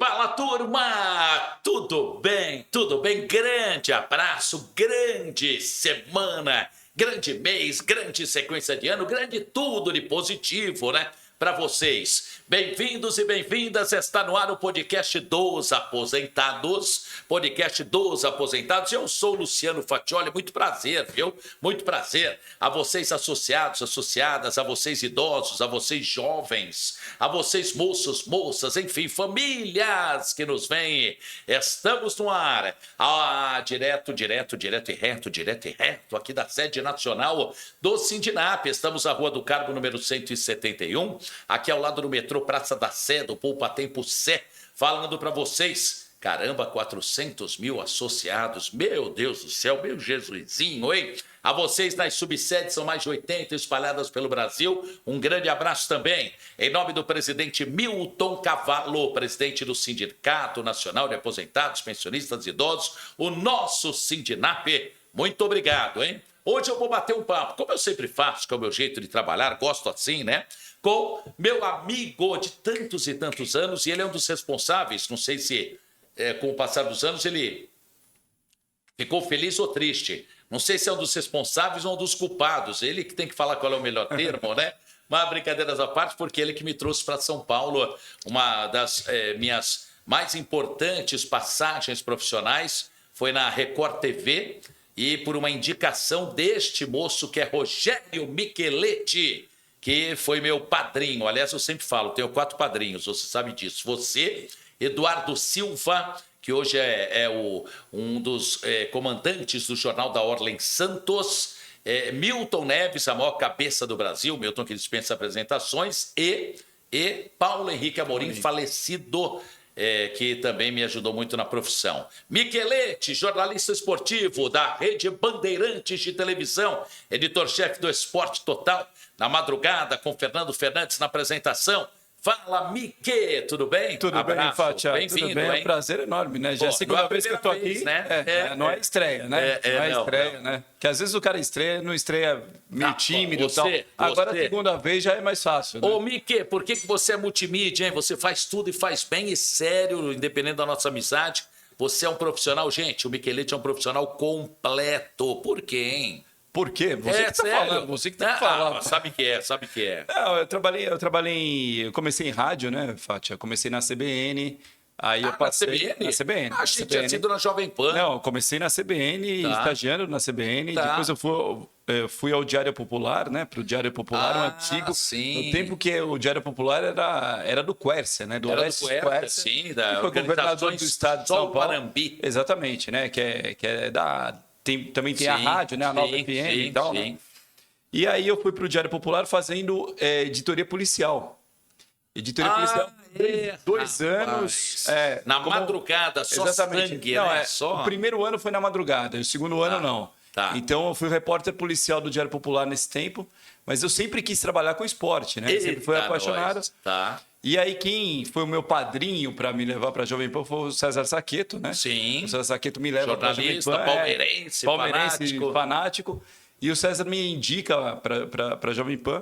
Fala, turma! Tudo bem? Tudo bem? Grande abraço, grande semana, grande mês, grande sequência de ano, grande tudo de positivo, né? Para vocês. Bem-vindos e bem-vindas. Está no ar o podcast dos Aposentados. Podcast dos Aposentados. Eu sou o Luciano Faccioli. Muito prazer, viu? Muito prazer. A vocês associados, associadas, a vocês idosos, a vocês jovens, a vocês moços, moças, enfim, famílias que nos veem. Estamos no ar. Direto e reto, aqui da sede nacional do Sindinap. Estamos na Rua do Carmo, número 171, aqui ao lado do metrô Praça da Sé, do Poupa Tempo Sé, falando para vocês. Caramba, 400 mil associados. Meu Deus do céu, meu Jesusinho, hein? A vocês nas subsedes, são mais de 80 espalhadas pelo Brasil. Um grande abraço também. Em nome do presidente Milton Cavallo, presidente do Sindicato Nacional de Aposentados, Pensionistas e Idosos, o nosso Sindinap. Muito obrigado, hein? Hoje eu vou bater um papo, como eu sempre faço, que é o meu jeito de trabalhar, gosto assim, né? Com meu amigo de tantos e tantos anos, e ele é um dos responsáveis, não sei se com o passar dos anos ele ficou feliz ou triste. Não sei se é um dos responsáveis ou um dos culpados. Ele que tem que falar qual é o melhor termo, né? Mas brincadeiras à parte, porque ele que me trouxe para São Paulo uma das minhas mais importantes passagens profissionais foi na Record TV e por uma indicação deste moço que é Rogério Micheletti, que foi meu padrinho. Aliás, eu sempre falo, tenho 4 padrinhos, você sabe disso. Você, Eduardo Silva, que hoje é um dos comandantes do Jornal da Ordem Santos, Milton Neves, a maior cabeça do Brasil, Milton que dispensa apresentações, e Paulo Henrique Amorim, falecido, que também me ajudou muito na profissão. Micheletti, jornalista esportivo da Rede Bandeirantes de televisão, editor-chefe do Esporte Total, na madrugada com Fernando Fernandes na apresentação. Fala, Mique, tudo bem? Tudo Abraço. bem, Fátia? Bem-vindo, tudo bem, é um prazer enorme, né? Já é a segunda vez que eu tô aqui, né? Não é estreia, né? Não é estreia, né? Porque às vezes o cara não estreia meio tímido e tal. Agora a segunda vez já é mais fácil, né? Ô, Mique, por que você é multimídia, hein? Você faz tudo e faz bem e sério, independente da nossa amizade. Você é um profissional, gente, o Micheletti é um profissional completo. Por quê, hein? Por quê? Você que tá falando, você que tem que falar. Sabe que é. Não, eu comecei em rádio, né, Fátia? Eu comecei na CBN, aí eu passei... Na CBN? Achei que tinha sido na Jovem Pan. Não, eu comecei na CBN, estagiando na CBN, depois eu fui ao Diário Popular, né, pro Diário Popular, um antigo, sim. no tempo que o Diário Popular era do Quércia, né, do Orestes Quércia, sim, da que foi governador do estado de São Paulo. Parambi. Exatamente, né, que é da... também tem a rádio, né? A Nova FM e tal. Né? E aí eu fui para o Diário Popular fazendo editoria policial. Editoria policial, 2 anos. Na madrugada, só exatamente. Sangue, não, né? Só... O primeiro ano foi na madrugada, o segundo ano não. Tá. Então eu fui repórter policial do Diário Popular nesse tempo, mas eu sempre quis trabalhar com esporte, né? Sempre fui apaixonado. Tá. E aí quem foi o meu padrinho para me levar para a Jovem Pan foi o César Saqueto, né? Sim. O César Saqueto me leva para a Jovem Pan. Palmeirense, fanático. E o César me indica para a Jovem Pan.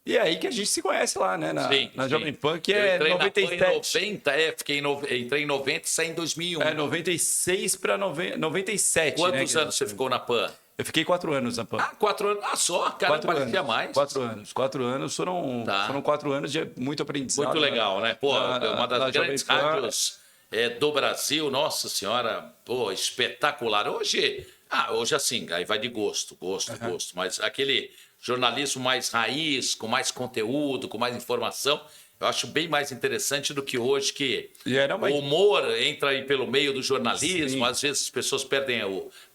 E é aí que a gente se conhece lá, né? Na Jovem Pan, que é 97. Entrei em 90 e saí em 2001. 96 para 97. Quantos anos você ficou na Pan? Eu fiquei 4 anos na PAN. 4 anos? Só? Cara, parecia mais. 4 anos. 4 anos foram 4 anos de muito aprendizado. Muito legal, né? Pô, uma das grandes rádios do Brasil, nossa senhora, pô, espetacular. Hoje assim, aí vai de gosto. Mas aquele jornalismo mais raiz, com mais conteúdo, com mais informação, eu acho bem mais interessante do que hoje, que o humor entra aí pelo meio do jornalismo. Sim. Às vezes as pessoas perdem,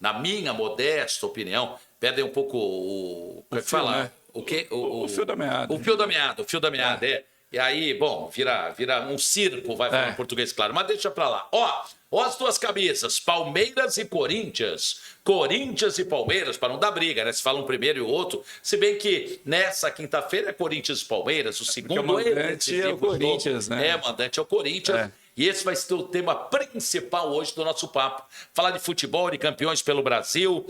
na minha modesta opinião, perdem um pouco o fio, né? O quê? O fio da meada. O fio da meada, E aí, bom, vira um circo, vai falar em português, claro. Mas deixa pra lá. Ó as duas cabeças, Palmeiras e Corinthians. Corinthians e Palmeiras, para não dar briga, né? Se fala um primeiro e o outro. Se bem que nessa quinta-feira é Corinthians e Palmeiras, o segundo o mandante é o Corinthians, né? O mandante é o Corinthians. E esse vai ser o tema principal hoje do nosso papo. Falar de futebol, de campeões pelo Brasil,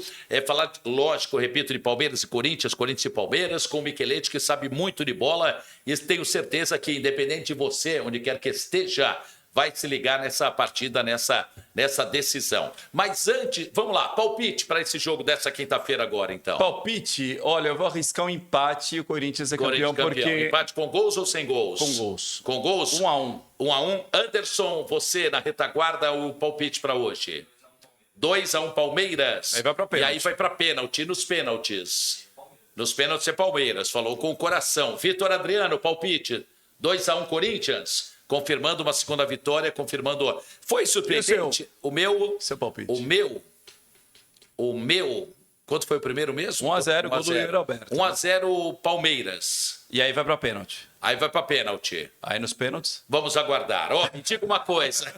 falar, lógico, repito, de Palmeiras e Corinthians, Corinthians e Palmeiras, com o Micheletti, que sabe muito de bola. E tenho certeza que, independente de você, onde quer que esteja, vai se ligar nessa partida, nessa decisão. Mas antes, vamos lá, palpite para esse jogo dessa quinta-feira agora, então. Palpite, olha, eu vou arriscar um empate e o Corinthians é campeão, porque... Empate com gols ou sem gols? Com gols. Com gols? 1-1. 1-1. Anderson, você na retaguarda, o palpite para hoje. 2-1 Palmeiras. Aí vai pra pênalti. E aí vai para pênalti, nos pênaltis. Nos pênaltis é Palmeiras, falou com o coração. Vitor Adriano, palpite. 2-1 Corinthians. Confirmando uma segunda vitória, confirmando... Foi surpreendente. O meu... Seu palpite. O meu... Quanto foi o primeiro mesmo? 1-0, gol do Yuri Alberto. 1-0 Palmeiras. E aí vai pra pênalti. Aí vai pra pênalti. Aí nos pênaltis... Vamos aguardar. Ó, me diga uma coisa.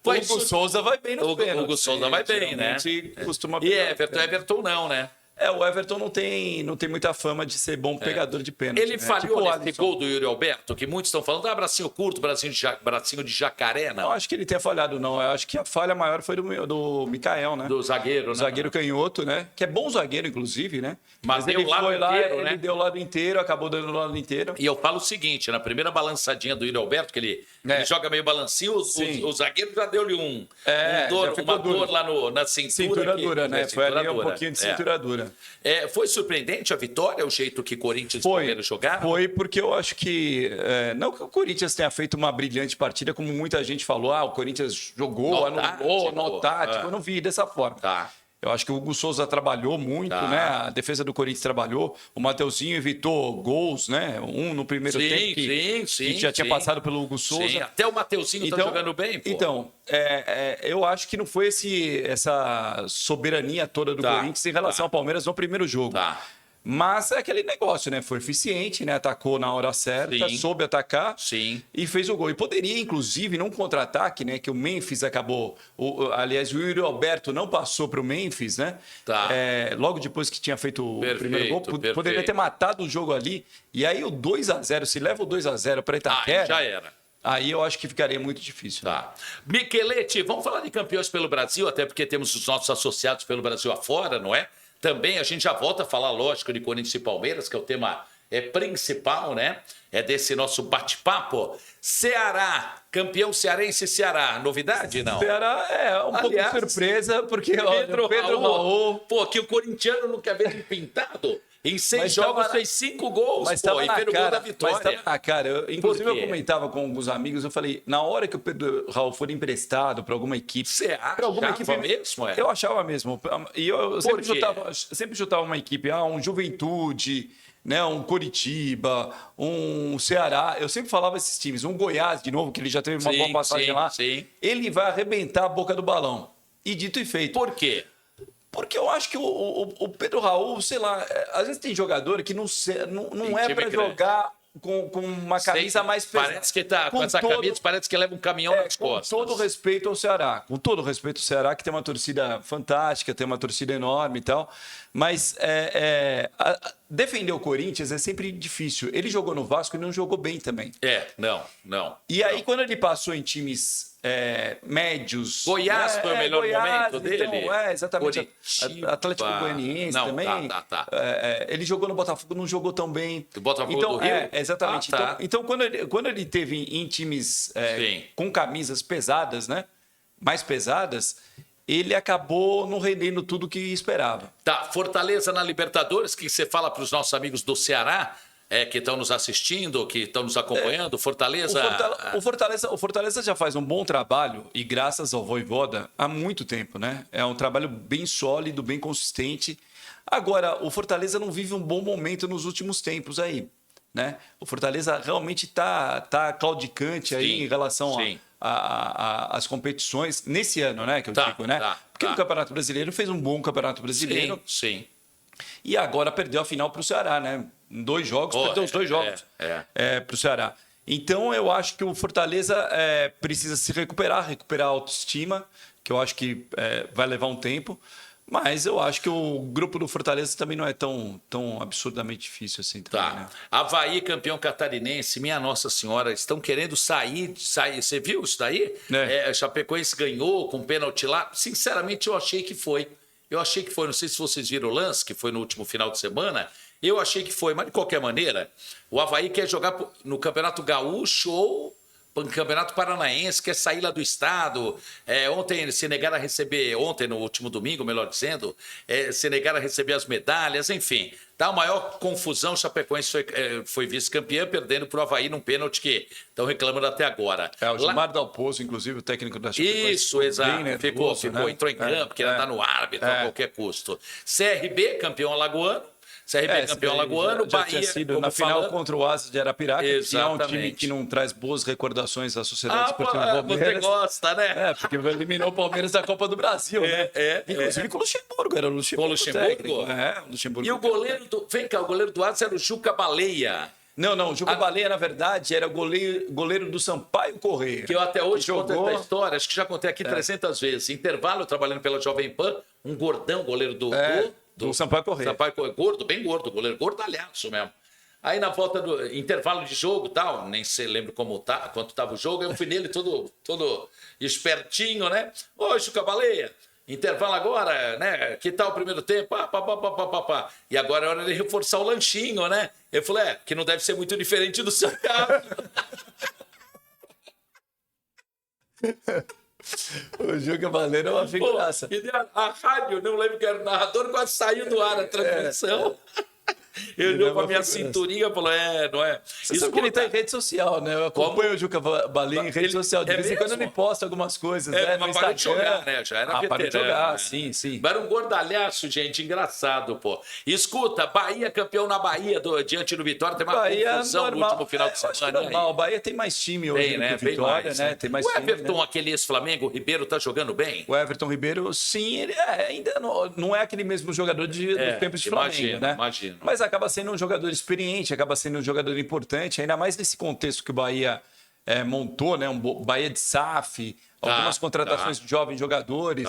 O Hugo Souza vai bem nos pênaltis. O Hugo Souza vai bem, né? Costuma E Everton não, né? O Everton não tem muita fama de ser bom pegador de pênalti. Ele falhou tipo nesse gol do Yuri Alberto, que muitos estão falando, bracinho curto, bracinho de jacaré, não? Não acho que ele tenha falhado, não. Eu acho que a falha maior foi do Mikael, né? Do zagueiro, né? Zagueiro canhoto, né? Que é bom zagueiro, inclusive, né? Mas ele foi lá, né? Ele deu o lado inteiro, acabou dando o lado inteiro. E eu falo o seguinte, na primeira balançadinha do Yuri Alberto, que ele joga meio balancinho, o zagueiro já deu-lhe uma dor lá na cintura. Cintura dura, né? Foi ali um pouquinho de cintura dura. Foi surpreendente a vitória, o jeito que Corinthians e Palmeiras jogaram? Foi, porque eu acho que... não que o Corinthians tenha feito uma brilhante partida, como muita gente falou, o Corinthians jogou, anulou, no tático. Eu não vi dessa forma. Tá. Eu acho que o Hugo Souza trabalhou muito, né? A defesa do Corinthians trabalhou. O Mateuzinho evitou gols, né? Um no primeiro tempo que já tinha passado pelo Hugo Souza. Sim, até o Mateuzinho tá jogando bem, pô. Então, eu acho que não foi essa soberania toda do Corinthians em relação ao Palmeiras no primeiro jogo. Tá. Mas é aquele negócio, né? Foi eficiente, né? Atacou na hora certa, soube atacar e fez o gol. E poderia, inclusive, num contra-ataque, né? Que o Memphis acabou... aliás, o Yuri Alberto não passou para o Memphis, né? Tá. Logo depois que tinha feito o primeiro gol, poderia ter matado o jogo ali. E aí o 2-0, se leva o 2-0 para Itaquera... já era. Aí eu acho que ficaria muito difícil. Tá. Michelete, vamos falar de campeões pelo Brasil, até porque temos os nossos associados pelo Brasil afora, não é? Também a gente já volta a falar, lógico, de Corinthians e Palmeiras, que é o tema principal, né? É desse nosso bate-papo. Ceará, campeão cearense Ceará. Novidade, não? Ceará pouco de surpresa, porque o Pedro Raul... Pô, que o corintiano não quer ver ele pintado. Em 6 jogos fez 5 gols, mas pô, e fez o gol da vitória. Mas estava na cara. Inclusive, eu comentava com alguns amigos, eu falei, na hora que o Pedro Raul for emprestado para alguma equipe... Você achava mesmo? Eu achava mesmo. E eu sempre chutava uma equipe, um Juventude, né, um Coritiba, um Ceará. Eu sempre falava esses times. Um Goiás, de novo, que ele já teve uma boa passagem lá. Ele vai arrebentar a boca do balão. E dito e feito. Por quê? Porque eu acho que o Pedro Raul, sei lá, às vezes tem jogador que não é para jogar com uma camisa mais pesada. Parece que tá com essa camisa, parece que leva um caminhão nas costas. Com todo respeito ao Ceará. Com todo respeito ao Ceará, que tem uma torcida fantástica, tem uma torcida enorme e tal. Mas defender o Corinthians é sempre difícil. Ele jogou no Vasco e não jogou bem também. Não. E aí, quando ele passou em times médios... Goiás foi o melhor momento dele? Então, exatamente. Curitiba. Atlético Goianiense também. Tá. Ele jogou no Botafogo, não jogou tão bem. O Botafogo do Rio? Exatamente. Então, quando ele teve em times com camisas pesadas, né? Mais pesadas, ele acabou não rendendo tudo o que esperava. Tá, Fortaleza na Libertadores, que você fala para os nossos amigos do Ceará, que estão nos assistindo, que estão nos acompanhando, Fortaleza... O Fortaleza já faz um bom trabalho, e graças ao Vojvoda, há muito tempo, né? É um trabalho bem sólido, bem consistente. Agora, o Fortaleza não vive um bom momento nos últimos tempos aí, né? O Fortaleza realmente tá claudicante aí em relação às competições, nesse ano, né? Que eu digo, né? Porque no Campeonato Brasileiro fez um bom Campeonato Brasileiro. Sim. E agora perdeu a final para o Ceará, né? Em 2 jogos, perdeu os 2 jogos para o Ceará. Então, eu acho que o Fortaleza precisa se recuperar a autoestima, que eu acho que vai levar um tempo. Mas eu acho que o grupo do Fortaleza também não é tão absurdamente difícil assim. Também, né? Avaí, campeão catarinense, minha Nossa Senhora, estão querendo sair. Você viu isso daí? Chapecoense ganhou com pênalti lá. Sinceramente, eu achei que foi. Não sei se vocês viram o lance, que foi no último final de semana. Eu achei que foi, mas de qualquer maneira, o Avaí quer jogar no Campeonato Gaúcho ou Campeonato Paranaense, quer sair lá do estado. Ontem se negaram a receber, ontem no último domingo, melhor dizendo, se negaram a receber as medalhas, enfim. Tá uma maior confusão, o Chapecoense foi vice-campeão, perdendo para o Avaí num pênalti que estão reclamando até agora. O Gilmar Dalpozo, inclusive, o técnico da Chapecoense. Isso, exato. Ficou, entrou em campo, queria andar no árbitro a qualquer custo. CRB, campeão alagoano. CRB campeão alagoano, já tinha sido na final contra o Asas de Arapiraca, que é um time que não traz boas recordações à Sociedade Esportiva Palmeiras. Você gosta, né? Porque eliminou o Palmeiras da Copa do Brasil, né? Inclusive com o Luxemburgo, era o Luxemburgo. Com o Luxemburgo? O Luxemburgo. E o goleiro vem cá, o goleiro do Asas era o Juca Baleia. Não, o Juca Baleia, na verdade, era o goleiro do Sampaio Corrêa. Que eu até hoje conto essa história, acho que já contei aqui 300 vezes. Intervalo, trabalhando pela Jovem Pan, um gordão, goleiro do Sampaio Corrêa. Sampaio Corrêa, gordo, bem gordo, goleiro gordalhaço mesmo. Aí na volta do intervalo de jogo, tal, nem sei, lembro quanto estava o jogo, eu fui nele todo espertinho, né? Ô, Juca Baleia, intervalo agora, né? Que tal o primeiro tempo? E agora é hora de reforçar o lanchinho, né? Eu falei, que não deve ser muito diferente do seu carro. O Juca Baleia é uma figuraça. A rádio, não lembro que era o narrador, quase saiu do ar a transmissão. Ele olhou pra minha cinturinha e falou, não é? Você sabe que ele tá em rede social, né? Eu acompanho o Juca Baleia em rede social. De vez em quando ele posta algumas coisas, né? Mas parou de jogar, né? Já era veterano. Parou de jogar, né? sim. Mas era um gordalhaço, gente, engraçado, pô. Escuta, Bahia campeão na Bahia, diante do Vitória, tem uma confusão no último final de semana. Normal, o Bahia tem mais time hoje do que Vitória, né? Tem mais o Everton, aquele ex-Flamengo, o Ribeiro, tá jogando bem? O Everton Ribeiro, sim, ele ainda não é aquele mesmo jogador dos tempos de Flamengo, né? Imagino. Mas acaba sendo um jogador experiente, acaba sendo um jogador importante, ainda mais nesse contexto que o Bahia montou, né? Um Bahia de SAF, algumas contratações de jovens jogadores.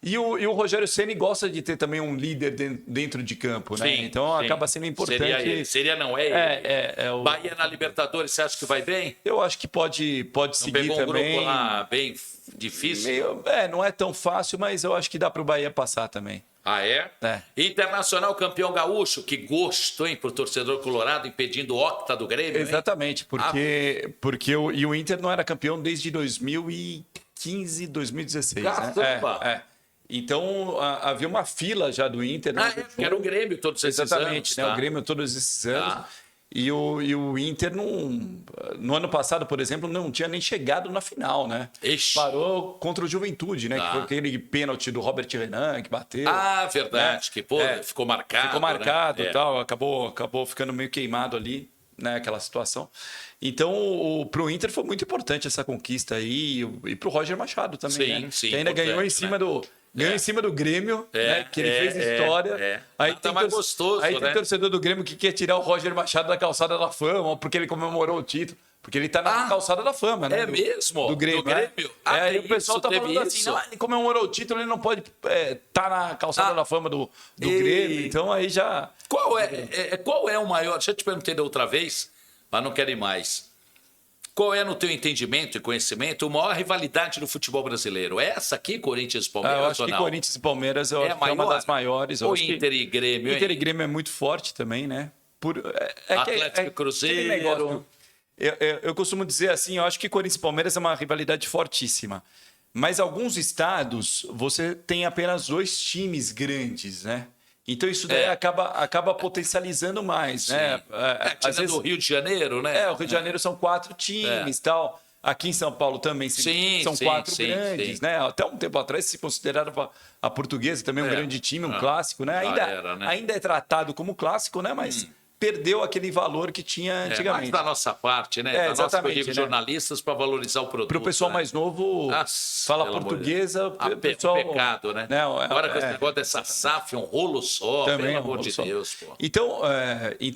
E o Rogério Ceni gosta de ter também um líder dentro de campo, né? Sim, então acaba sendo importante. Seria não é ele. Bahia na Libertadores, você acha que vai bem? Eu acho que pode seguir também. Pegou um grupo lá bem difícil? Não é tão fácil, mas eu acho que dá para o Bahia passar também. Ah, é? Internacional campeão gaúcho, que gosto, hein, pro torcedor colorado, impedindo o octa do Grêmio, exatamente, porque o Inter não era campeão desde 2015, 2016. Caramba! Né? Então, havia uma fila já do Inter. Que era o Grêmio todos esses anos. Exatamente, né? O Grêmio todos esses anos. E o Inter, no ano passado, por exemplo, não tinha nem chegado na final, né? Ixi. Parou contra o Juventude, né? Que foi aquele pênalti do Robert Renan que bateu. Verdade, né? Que ficou marcado. Ficou marcado, né? E tal, acabou ficando meio queimado ali, né? Aquela situação. Então, para o Inter foi muito importante essa conquista aí, e para o Roger Machado também, né? Sim, que ainda ganhou em cima do... Ganhou em cima do Grêmio, né? Que ele fez história. Aí tá mais gostoso, aí tem torcedor do Grêmio que quer tirar o Roger Machado da calçada da fama, porque ele comemorou o título. Porque ele tá na calçada da fama, né? Mesmo? Do Grêmio. Aí o pessoal tá falando assim, não, ele comemorou o título, ele não pode tá na calçada da fama do Grêmio. Então aí já... Qual é o maior... Deixa eu te perguntar da outra vez, mas não quero ir mais. Qual é, no teu entendimento e conhecimento, a maior rivalidade do futebol brasileiro? É essa aqui, Corinthians e Palmeiras, eu acho que Corinthians e Palmeiras é uma das maiores. Ou Inter e Grêmio? Inter e Grêmio é muito forte também, né? Atlético e Cruzeiro. Eu costumo dizer assim, eu acho que Corinthians e Palmeiras é uma rivalidade fortíssima. Mas alguns estados, você tem apenas 2 times grandes, né? Então isso daí acaba potencializando mais, né? Às vezes do Rio de Janeiro, né? O Rio de Janeiro são 4 times e tal. Aqui em São Paulo também são 4 grandes, né? Até um tempo atrás se considerava a Portuguesa também um grande time, um clássico, né? Ainda é tratado como clássico, né? Mas perdeu aquele valor que tinha antigamente. Mais da nossa parte, né? Da nossa equipe, jornalistas, para valorizar o produto. Para o pessoal mais novo, fala portuguesa, pessoal... pecado, né? Agora com esse negócio dessa SAF, um rolo só, também, pelo amor de Deus. Pô. Então,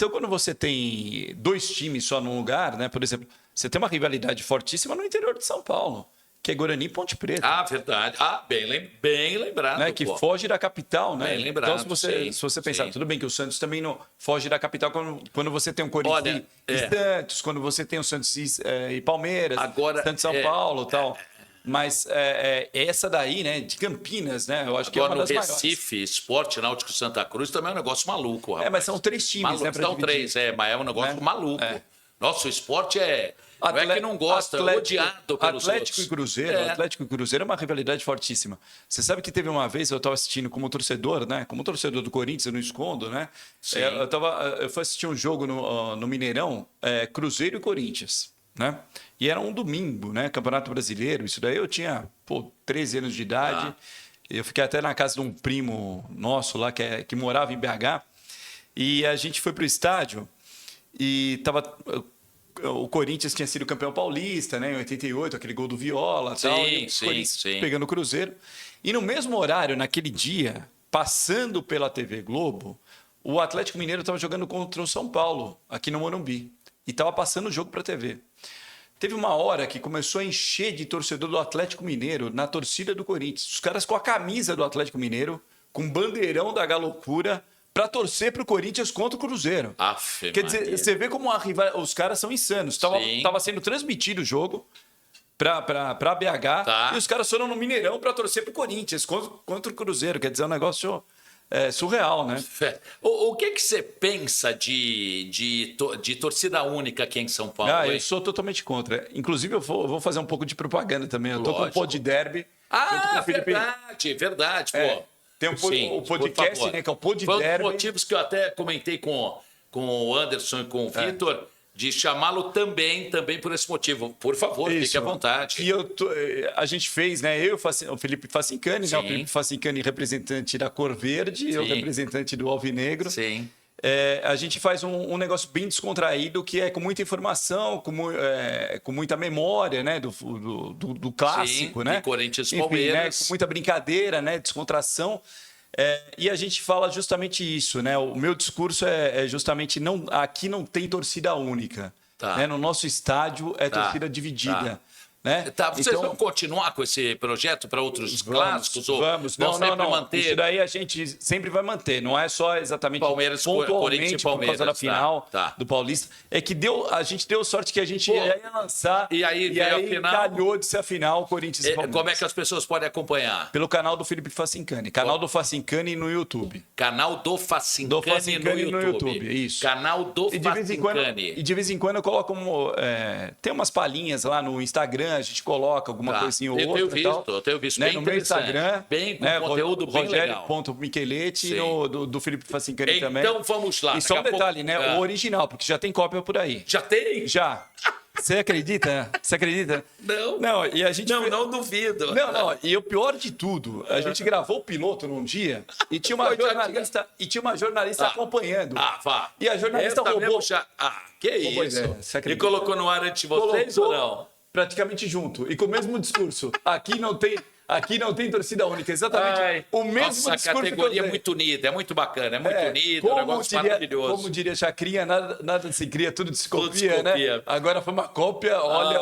quando você tem 2 times só num lugar, né? Por exemplo, você tem uma rivalidade fortíssima no interior de São Paulo, que é Guarani e Ponte Preta. Verdade. Bem lembrado. Né? Que foge da capital, né? Bem lembrado. Então, se você pensar, tudo bem que o Santos também não foge da capital quando você tem um Corinthians e Santos, quando você tem o Santos e Palmeiras, Santos São Paulo e tal. Mas essa daí, né, de Campinas, né? Eu acho que é uma das maiores. Recife, Esporte Náutico Santa Cruz também é um negócio maluco, rapaz. Mas são 3 times, maluco, né? São 3, mas é um negócio maluco. Nosso esporte não é que não gosta, é odiado pelos Atlético outros. e Cruzeiro. Atlético e Cruzeiro é uma rivalidade fortíssima. Você sabe que teve uma vez, eu estava assistindo como torcedor, né? Como torcedor do Corinthians, eu não escondo, né? Sim. Eu fui assistir um jogo no Mineirão, Cruzeiro e Corinthians, né? E era um domingo, né? Campeonato Brasileiro. Isso daí eu tinha, 13 anos de idade. Eu fiquei até na casa de um primo nosso lá, que morava em BH. E a gente foi para o estádio e o Corinthians tinha sido campeão paulista, né? Em 88, aquele gol do Viola, tal, e o Corinthians pegando o Cruzeiro. E no mesmo horário, naquele dia, passando pela TV Globo, o Atlético Mineiro estava jogando contra o São Paulo, aqui no Morumbi. E estava passando o jogo para a TV. Teve uma hora que começou a encher de torcedor do Atlético Mineiro na torcida do Corinthians. Os caras com a camisa do Atlético Mineiro, com bandeirão da Galocura, para torcer para o Corinthians contra o Cruzeiro. Quer dizer, você vê como os caras são insanos. Estava sendo transmitido o jogo para BH e os caras foram no Mineirão para torcer para o Corinthians contra o Cruzeiro. Quer dizer, é um negócio surreal, né? O que você pensa de torcida única aqui em São Paulo? Eu sou totalmente contra. Inclusive, eu vou fazer um pouco de propaganda também. Eu estou com o Pod Derby. Verdade. Pô. Tem o podcast, né, que é o Pod Derby. Foi um dos motivos que eu até comentei com o Anderson e com o Vitor, de chamá-lo também por esse motivo. Por favor, fique à vontade. E a gente fez, né? O Felipe Facincani, né? O Felipe Facincani, representante da Cor Verde, eu representante do Alvinegro. Sim. A gente faz um negócio bem descontraído, que é com muita informação, com muita memória, né? Do clássico, né? De Corinthians e Palmeiras. Com muita brincadeira, né? Descontração. E a gente fala justamente isso, né? O meu discurso é justamente aqui não tem torcida única. Né? No nosso estádio é torcida dividida. Né? Vocês vão continuar com esse projeto para outros clássicos? Vamos. Não, manter? Isso daí a gente sempre vai manter. Não é só exatamente Corinthians e Palmeiras por causa da final do Paulista. É que a gente deu sorte que a gente ia lançar e aí calhou de ser a final Corinthians e Palmeiras. Como é que as pessoas podem acompanhar? Pelo canal do Felipe Facincani. Canal do Facincani no YouTube. Canal do Facincani no YouTube. Isso. Canal do Facincani. E de vez em quando eu coloco tem umas palhinhas lá no Instagram, a gente coloca alguma coisinha ou outra. Eu tenho visto. Né? No meu Instagram, com conteúdo bem legal. Rogério.Micheletti e do Felipe Facincani também. Então vamos lá. E só um detalhe, né? O original, porque já tem cópia por aí. Já tem? Já. Você acredita? Não. Não, e a gente não duvido. Não. E o pior de tudo, a gente gravou o piloto num dia e tinha uma jornalista acompanhando. Vá. E a jornalista roubou. Que isso? E colocou no ar antes de vocês ou não? Praticamente junto. E com o mesmo discurso. Aqui não tem torcida única. Exatamente o mesmo discurso. A categoria é muito unida, é muito bacana, é muito unida, é um negócio maravilhoso. Como diria Chacrinha, nada se cria, tudo se copia, né? Agora foi uma cópia, olha,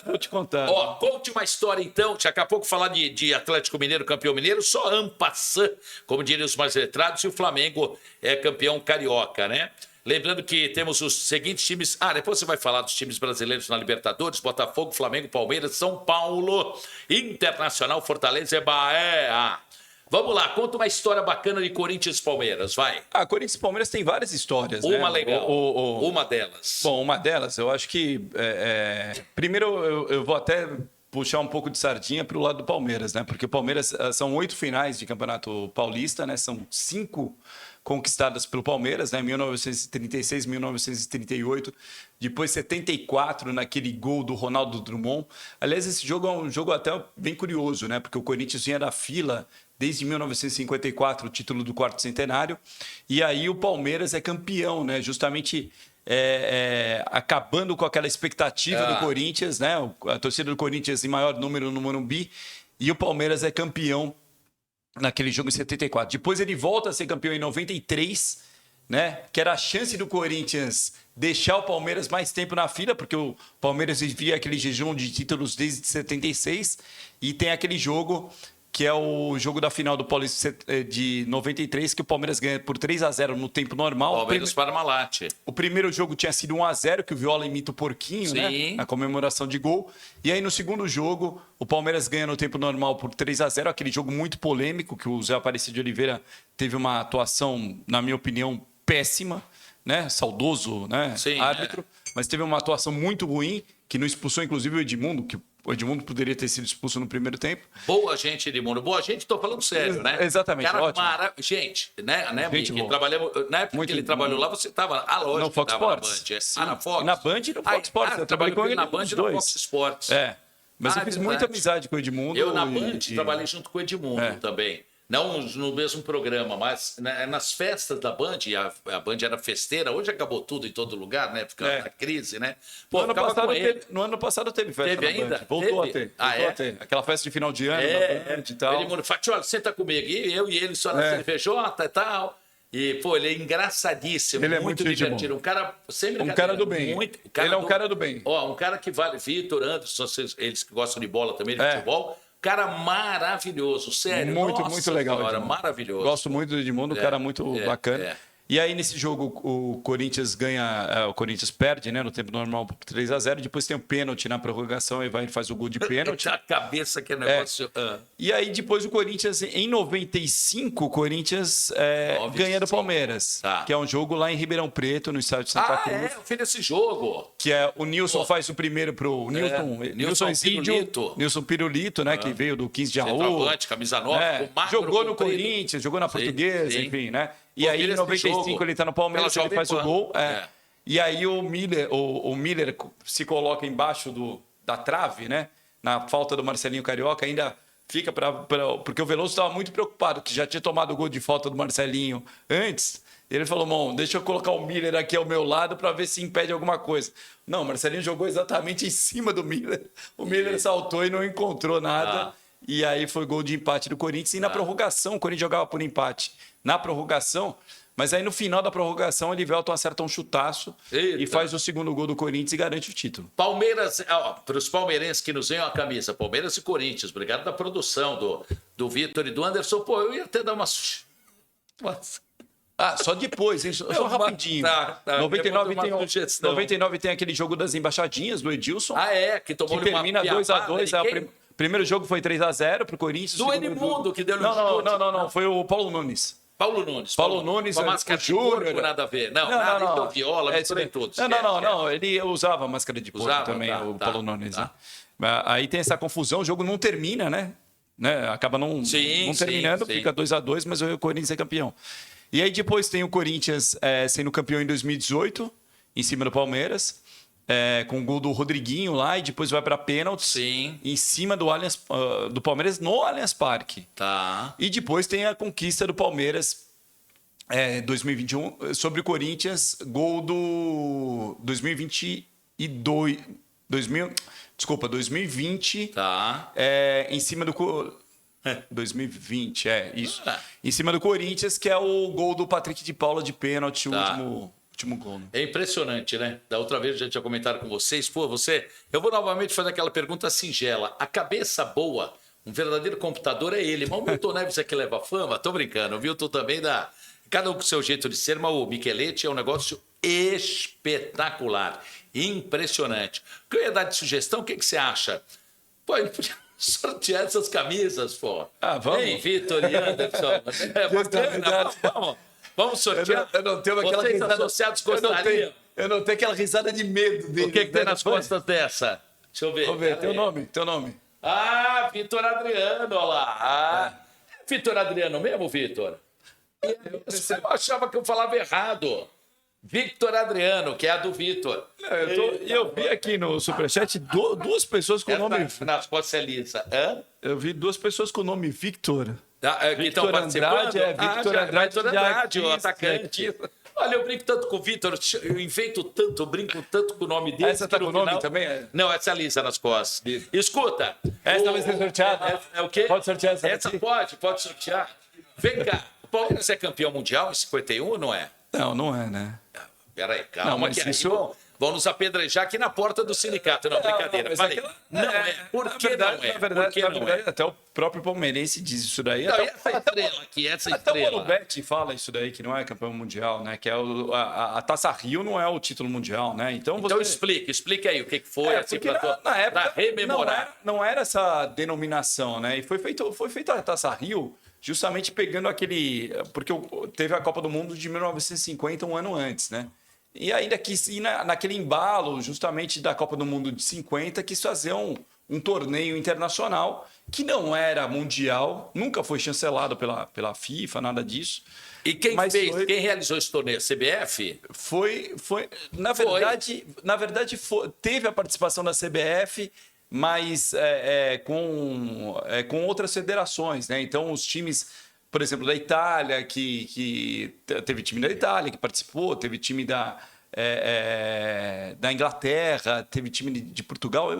vou te contar. Conte uma história então, daqui a pouco falar de Atlético Mineiro, campeão mineiro, só en passant, como diriam os mais letrados, e o Flamengo é campeão carioca, né? Lembrando que temos os seguintes times. Depois você vai falar dos times brasileiros na Libertadores: Botafogo, Flamengo, Palmeiras, São Paulo, Internacional, Fortaleza e Bahia. Vamos lá, conta uma história bacana de Corinthians e Palmeiras, vai. Corinthians e Palmeiras tem várias histórias, né? Uma legal, uma delas. Bom, uma delas, eu acho que... Primeiro, eu vou até puxar um pouco de sardinha para o lado do Palmeiras, né? Porque o Palmeiras são 8 finais de Campeonato Paulista, né? São 5 conquistadas pelo Palmeiras, né? 1936, 1938, depois 74 naquele gol do Ronaldo Drummond. Aliás, esse jogo é um jogo até bem curioso, né? Porque o Corinthians vinha da fila desde 1954, o título do quarto centenário, e aí o Palmeiras é campeão, né? Justamente acabando com aquela expectativa do Corinthians, né? A torcida do Corinthians em maior número no Morumbi, e o Palmeiras é campeão naquele jogo em 74. Depois ele volta a ser campeão em 93, né? Que era a chance do Corinthians deixar o Palmeiras mais tempo na fila, porque o Palmeiras vivia aquele jejum de títulos desde 76, e tem aquele jogo que é o jogo da final do Paulista de 93, que o Palmeiras ganha por 3-0 no tempo normal. Palmeiras Parmalat. O primeiro jogo tinha sido 1-0, que o Viola imita o porquinho, né? Na comemoração de gol. E aí no segundo jogo, o Palmeiras ganha no tempo normal por 3-0, aquele jogo muito polêmico, que o Zé Aparecido de Oliveira teve uma atuação, na minha opinião, péssima, né? Saudoso, né? Sim, árbitro, mas teve uma atuação muito ruim, que não expulsou, inclusive, o Edmundo, que o Edmundo poderia ter sido expulso no primeiro tempo. Boa gente, Edmundo. Boa gente, tô falando sério, né? Exatamente, Cara, ótimo. Gente, né, Gente que boa. trabalhamos, na época Muito que ele trabalhou lá, você estava, lógico, no Fox que tava Sports. na Band. Sim. Na Fox. E na Band e no Fox Sports. Eu trabalhei com ele na Band nos e na dois. Fox Sports. Mas eu fiz muita verdade. amizade com o Edmundo. Eu na Band trabalhei junto com o Edmundo também. Não no mesmo programa, mas nas festas da Band, a Band era festeira, hoje acabou tudo em todo lugar, né? Fica na crise, né? Pô, no ano passado teve festa Teve na ainda? Band. Voltou Teve? a ter. Aquela festa de final de ano na Band e tal. Ele falou, olha, senta comigo. E eu e ele só na cervejota e tal. E, pô, ele é engraçadíssimo, ele é muito divertido. Um cara sempre... Um cara do bem. Ele é um cara do bem. Ó, um cara que vale... Vitor, Anderson, eles que gostam de bola também, de futebol... Cara maravilhoso, sério. Muito legal. Senhora, maravilhoso. Gosto muito do Edmundo, um cara muito bacana. E aí, nesse jogo, o Corinthians ganha, o Corinthians perde, né? No tempo normal, por 3-0. Depois tem o pênalti na prorrogação, e faz o gol de pênalti. A cabeça que é negócio. E aí, depois o Corinthians, em 95, o Corinthians ganha do Palmeiras, que é um jogo lá em Ribeirão Preto, no estádio de Santa Cruz. Eu fiz esse jogo. Que é o Nilson faz o primeiro pro Nilson Pirulito. Nilson Pirulito, né? Que veio do 15 de Jaú. Centroavante, camisa 9, jogou no Corinthians, jogou na Portuguesa, enfim, né? E aí, em 95, ele tá no Palmeiras, ele faz o gol. E aí o Miller se coloca embaixo da trave, né? Na falta do Marcelinho Carioca, ainda fica porque o Veloso estava muito preocupado, que já tinha tomado o gol de falta do Marcelinho antes. Ele falou, bom, deixa eu colocar o Miller aqui ao meu lado para ver se impede alguma coisa. Não, o Marcelinho jogou exatamente em cima do Miller. O Miller saltou e não encontrou nada. E aí foi gol de empate do Corinthians. E na prorrogação, o Corinthians jogava por empate. Na prorrogação, mas aí no final da prorrogação, o Elivelton acerta um chutaço e faz o segundo gol do Corinthians e garante o título. Palmeiras, para os palmeirenses que nos veem a camisa, Palmeiras e Corinthians, obrigado da produção do Vitor e do Anderson. Pô, eu ia até dar umas... Só depois, hein? Só rapidinho. 99 tem aquele jogo das embaixadinhas do Edilson. Que tomou que termina 2-2. Primeiro jogo foi 3-0 pro Corinthians. Do Edmundo, que deu no Não. Foi o Paulo Nunes. Paulo Nunes. Com a máscara de porco, nada a ver. Não, então viola, mistura em todos. Não. Ele usava máscara de porco também, o Paulo Nunes. Né? Aí tem essa confusão, o jogo não termina, né? Acaba não terminando, fica 2-2, mas o Corinthians é campeão. E aí depois tem o Corinthians sendo campeão em 2018, em cima do Palmeiras. Com o gol do Rodriguinho lá, e depois vai para pênaltis em cima do Palmeiras no Allianz Parque. Tá. E depois tem a conquista do Palmeiras 2021 sobre o Corinthians, gol do 2020, Tá. Em cima do 2020, isso. Em cima do Corinthians, que é o gol do Patrick de Paula de pênalti, o último gol. Né? É impressionante, né? Da outra vez eu já tinha comentado com vocês. Pô, eu vou novamente fazer aquela pergunta singela. A cabeça boa, um verdadeiro computador é ele. Mas o Milton Neves é que leva fama? Tô brincando. O Milton também dá... Cada um com o seu jeito de ser, mas o Micheletti é um negócio espetacular. Impressionante. O que eu ia dar de sugestão, o que você acha? Pô, ele podia sortear essas camisas, pô. Vamos. Ei, Vitor e Anderson. Bacana, vamos. Vamos sortear. Eu não tenho aquela Vocês risada... associados gostariam. Eu não tenho aquela risada de medo dele. O que tem nas costas dessa? Deixa eu ver. Vamos ver, teu nome. Vitor Adriano, olha lá. Vitor Adriano mesmo, Vitor? Eu achava que eu falava errado. Victor Adriano, que é a do Vitor. Eu vi aqui no Superchat duas pessoas com o nome... Nas costas é lisa. Eu vi duas pessoas com o nome Victor. Que estão participando? Victor Andrade, o atacante. Olha, eu brinco tanto com o Vitor, eu enfeito tanto, eu brinco tanto com o nome dele. Essa tá com o nome também? Não, essa é lisa nas costas. Escuta. Essa vai ser sorteada? É o quê? Pode sortear essa? Essa pode sortear. Vem cá, o Palmeiras é campeão mundial em 51, não é? Não é, né? Peraí, calma, que isso... Vão nos apedrejar aqui na porta do sindicato. Não, brincadeira. Falei. Não é. Por que não é? Na verdade, até o próprio palmeirense diz isso daí. Não, essa estrela aqui, essa até estrela. Até o Betti fala isso daí, que não é campeão mundial, né? Que é a Taça Rio não é o título mundial, né? Então explica aí o que foi, assim, na época, pra rememorar. Não era essa denominação, né? E foi feita a Taça Rio justamente pegando aquele... Porque teve a Copa do Mundo de 1950, um ano antes, né? E ainda quis ir naquele embalo, justamente da Copa do Mundo de 50, quis fazer um torneio internacional que não era mundial, nunca foi chancelado pela FIFA, nada disso. E quem realizou esse torneio? A CBF? Na verdade, teve a participação da CBF, mas com outras federações, né? Então, os times, por exemplo, da Itália, que teve time da Itália que participou, teve time da Inglaterra, teve time de Portugal,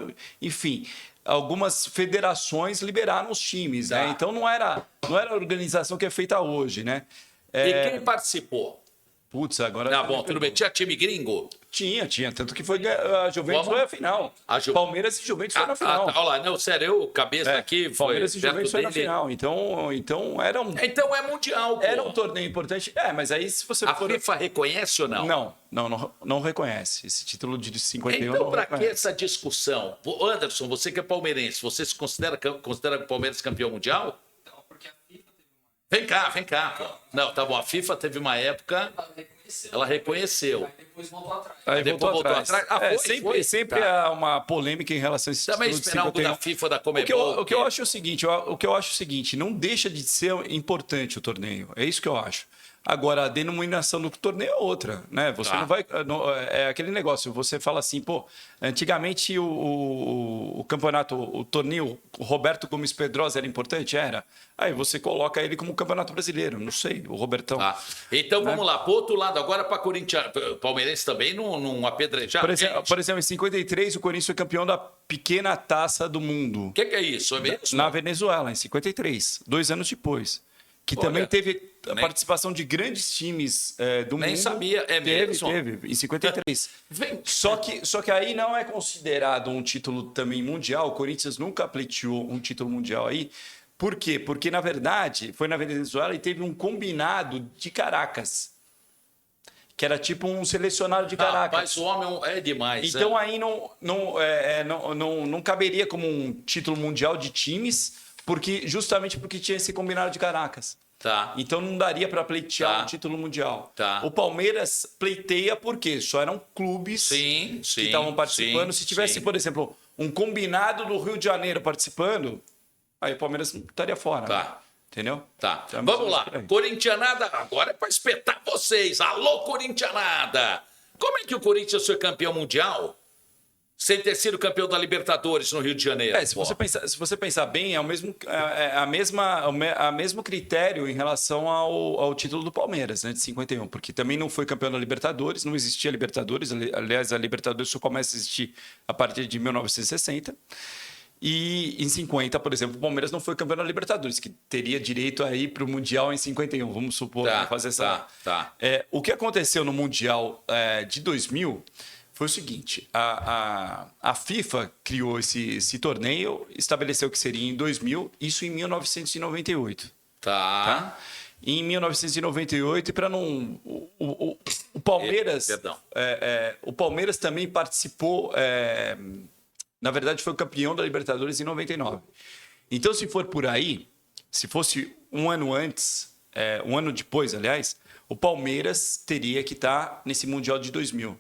enfim, algumas federações liberaram os times, né? Então não era a organização que é feita hoje, né? E quem participou? Putz, agora... bom, tudo bem. Tinha time gringo? Tinha. Tanto que a Juventus foi a final. Palmeiras e Juventus foi na final. Olha lá, não, sério, cabeça aqui... Palmeiras e Juventus foi na final. Então era um... Então é mundial, pô. Era um torneio importante. Mas aí se você for... A FIFA reconhece ou não? Não reconhece. Esse título de 51 então, para que essa discussão? Anderson, você que é palmeirense, você se considera o Palmeiras campeão mundial? Vem cá, pô. Não, tá bom. A FIFA teve uma época... Ela reconheceu. Depois voltou atrás. Aí voltou atrás. Sempre há uma polêmica em relação a esse também esperar algo da FIFA, da Conmebol. O que eu acho é o seguinte, não deixa de ser importante o torneio. É isso que eu acho. Agora, a denominação do torneio é outra, né? Você não vai... é aquele negócio, você fala assim, pô, antigamente o campeonato, o torneio, o Roberto Gomes Pedrosa era importante? Era. Aí você coloca ele como campeonato brasileiro, não sei, o Robertão. Então vamos lá, pro outro lado agora para Corinthians, Palmeirense também não apedrejar. Por exemplo, em 53 o Corinthians foi campeão da pequena taça do mundo. O que é isso? É mesmo? Na Venezuela, em 53, 2 anos depois. Que também teve a participação de grandes times do mundo. Nem sabia, mesmo? Teve, em 53. Só que aí não é considerado um título também mundial. O Corinthians nunca pleiteou um título mundial aí. Por quê? Porque, na verdade, foi na Venezuela e teve um combinado de Caracas. Que era tipo um selecionado de Caracas. Mas o homem é demais. Então aí não caberia como um título mundial de times... Justamente porque tinha esse combinado de Caracas. Então não daria para pleitear um título mundial. O Palmeiras pleiteia porque só eram clubes que estavam participando. Se tivesse, por exemplo, um combinado do Rio de Janeiro participando, aí o Palmeiras estaria fora. Entendeu? Então, vamos lá. Corintianada, agora é para espetar vocês. Alô, Corintianada! Como é que o Corinthians foi campeão mundial? Sem ter sido campeão da Libertadores no Rio de Janeiro. Se você pensar bem, é o mesmo critério em relação ao título do Palmeiras, né, de 51, porque também não foi campeão da Libertadores, não existia Libertadores, aliás, a Libertadores só começa a existir a partir de 1960. E em 50, por exemplo, o Palmeiras não foi campeão da Libertadores, que teria direito a ir para o Mundial em 51, vamos supor, fazer essa... O que aconteceu no Mundial de 2000... foi o seguinte, a FIFA criou esse torneio, estabeleceu que seria em 2000, isso em 1998. Em 1998, para não... O Palmeiras... o Palmeiras também participou... na verdade, foi o campeão da Libertadores em 99. Então, se for por aí, se fosse um ano antes, um ano depois, aliás, o Palmeiras teria que estar nesse Mundial de 2000.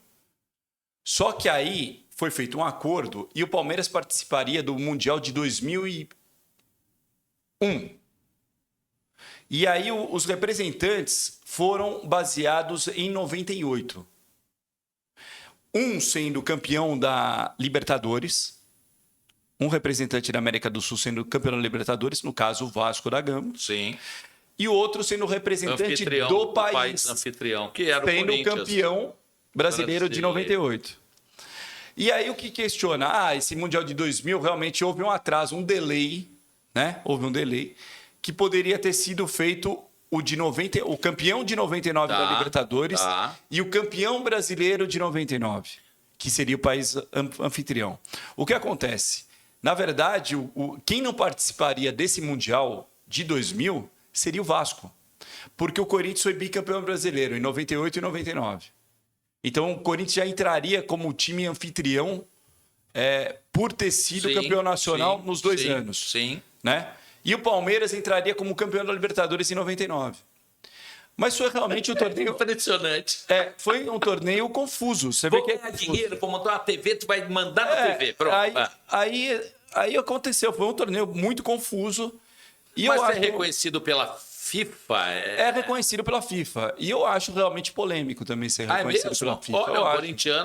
Só que aí foi feito um acordo e o Palmeiras participaria do Mundial de 2001. E aí os representantes foram baseados em 98. Um sendo campeão da Libertadores, um representante da América do Sul sendo campeão da Libertadores, no caso o Vasco da Gama. Sim. E o outro sendo representante do país anfitrião, que era o sendo Corinthians. Campeão brasileiro de 98. E aí o que questiona? Esse Mundial de 2000 realmente houve um atraso, um delay, né? Houve um delay que poderia ter sido feito o campeão de 99 da Libertadores e o campeão brasileiro de 99, que seria o país anfitrião. O que acontece? Na verdade, quem não participaria desse Mundial de 2000 seria o Vasco, porque o Corinthians foi bicampeão brasileiro em 98 e 99. Então, o Corinthians já entraria como time anfitrião por ter sido campeão nacional nos 2 anos. Sim. Né? E o Palmeiras entraria como campeão da Libertadores em 99. Mas foi realmente um torneio... Impressionante. Foi um torneio confuso. Você vou vê ganhar dinheiro, vou montar uma TV, tu vai mandar na TV. Pronto. Aí aconteceu. Foi um torneio muito confuso. E mas é reconhecido pela FIFA? É reconhecido pela FIFA. E eu acho realmente polêmico também ser reconhecido pela FIFA.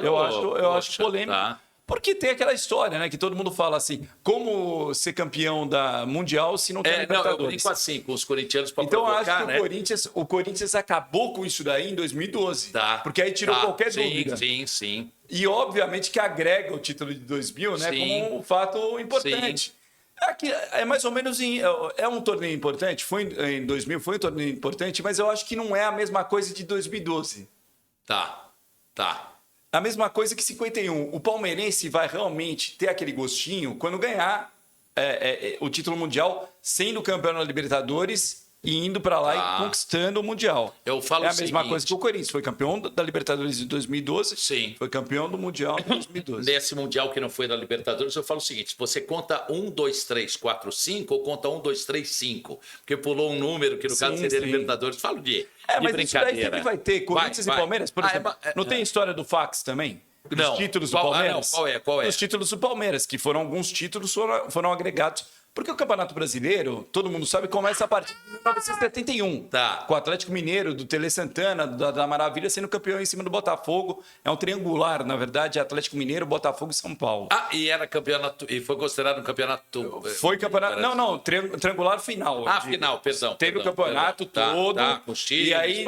Eu acho polêmico. Tá. Porque tem aquela história, né? Que todo mundo fala assim, como ser campeão da Mundial se não tem Libertadores? Eu brinco assim, com os corintianos para então, provocar, acho que o Corinthians acabou com isso daí em 2012. Tá. Porque aí tirou qualquer dúvida. Sim. E, obviamente, que agrega o título de 2000, né? Como um fato importante. Aqui é mais ou menos é um torneio importante. Foi em 2000, foi um torneio importante, mas eu acho que não é a mesma coisa de 2012. Tá. A mesma coisa que 51. O palmeirense vai realmente ter aquele gostinho quando ganhar o título mundial, sendo campeão da Libertadores e indo para lá e conquistando o Mundial. Eu falo a mesma coisa que o Corinthians. Foi campeão da Libertadores em 2012. Sim. Foi campeão do Mundial em 2012. Nesse Mundial que não foi da Libertadores, eu falo o seguinte: você conta 1, 2, 3, 4, 5 ou conta 1, 2, 3, 5? Porque pulou um número que no caso seria Libertadores. Falo de mas brincadeira. Isso daí sempre vai ter. Corinthians e Palmeiras, por exemplo. Não tem história do fax também? Não. Os títulos do Palmeiras? Qual é? Os títulos do Palmeiras, que foram alguns títulos, foram agregados. Porque o Campeonato Brasileiro, todo mundo sabe, começa a partir de 1971. Tá. Com o Atlético Mineiro, do Tele Santana, da Maravilha, sendo campeão em cima do Botafogo. É um triangular, na verdade, Atlético Mineiro, Botafogo e São Paulo. E era campeonato. E foi considerado um campeonato. Foi campeonato. Não, triangular final. Final, perdão. Teve o campeonato todo. Com os times, e aí,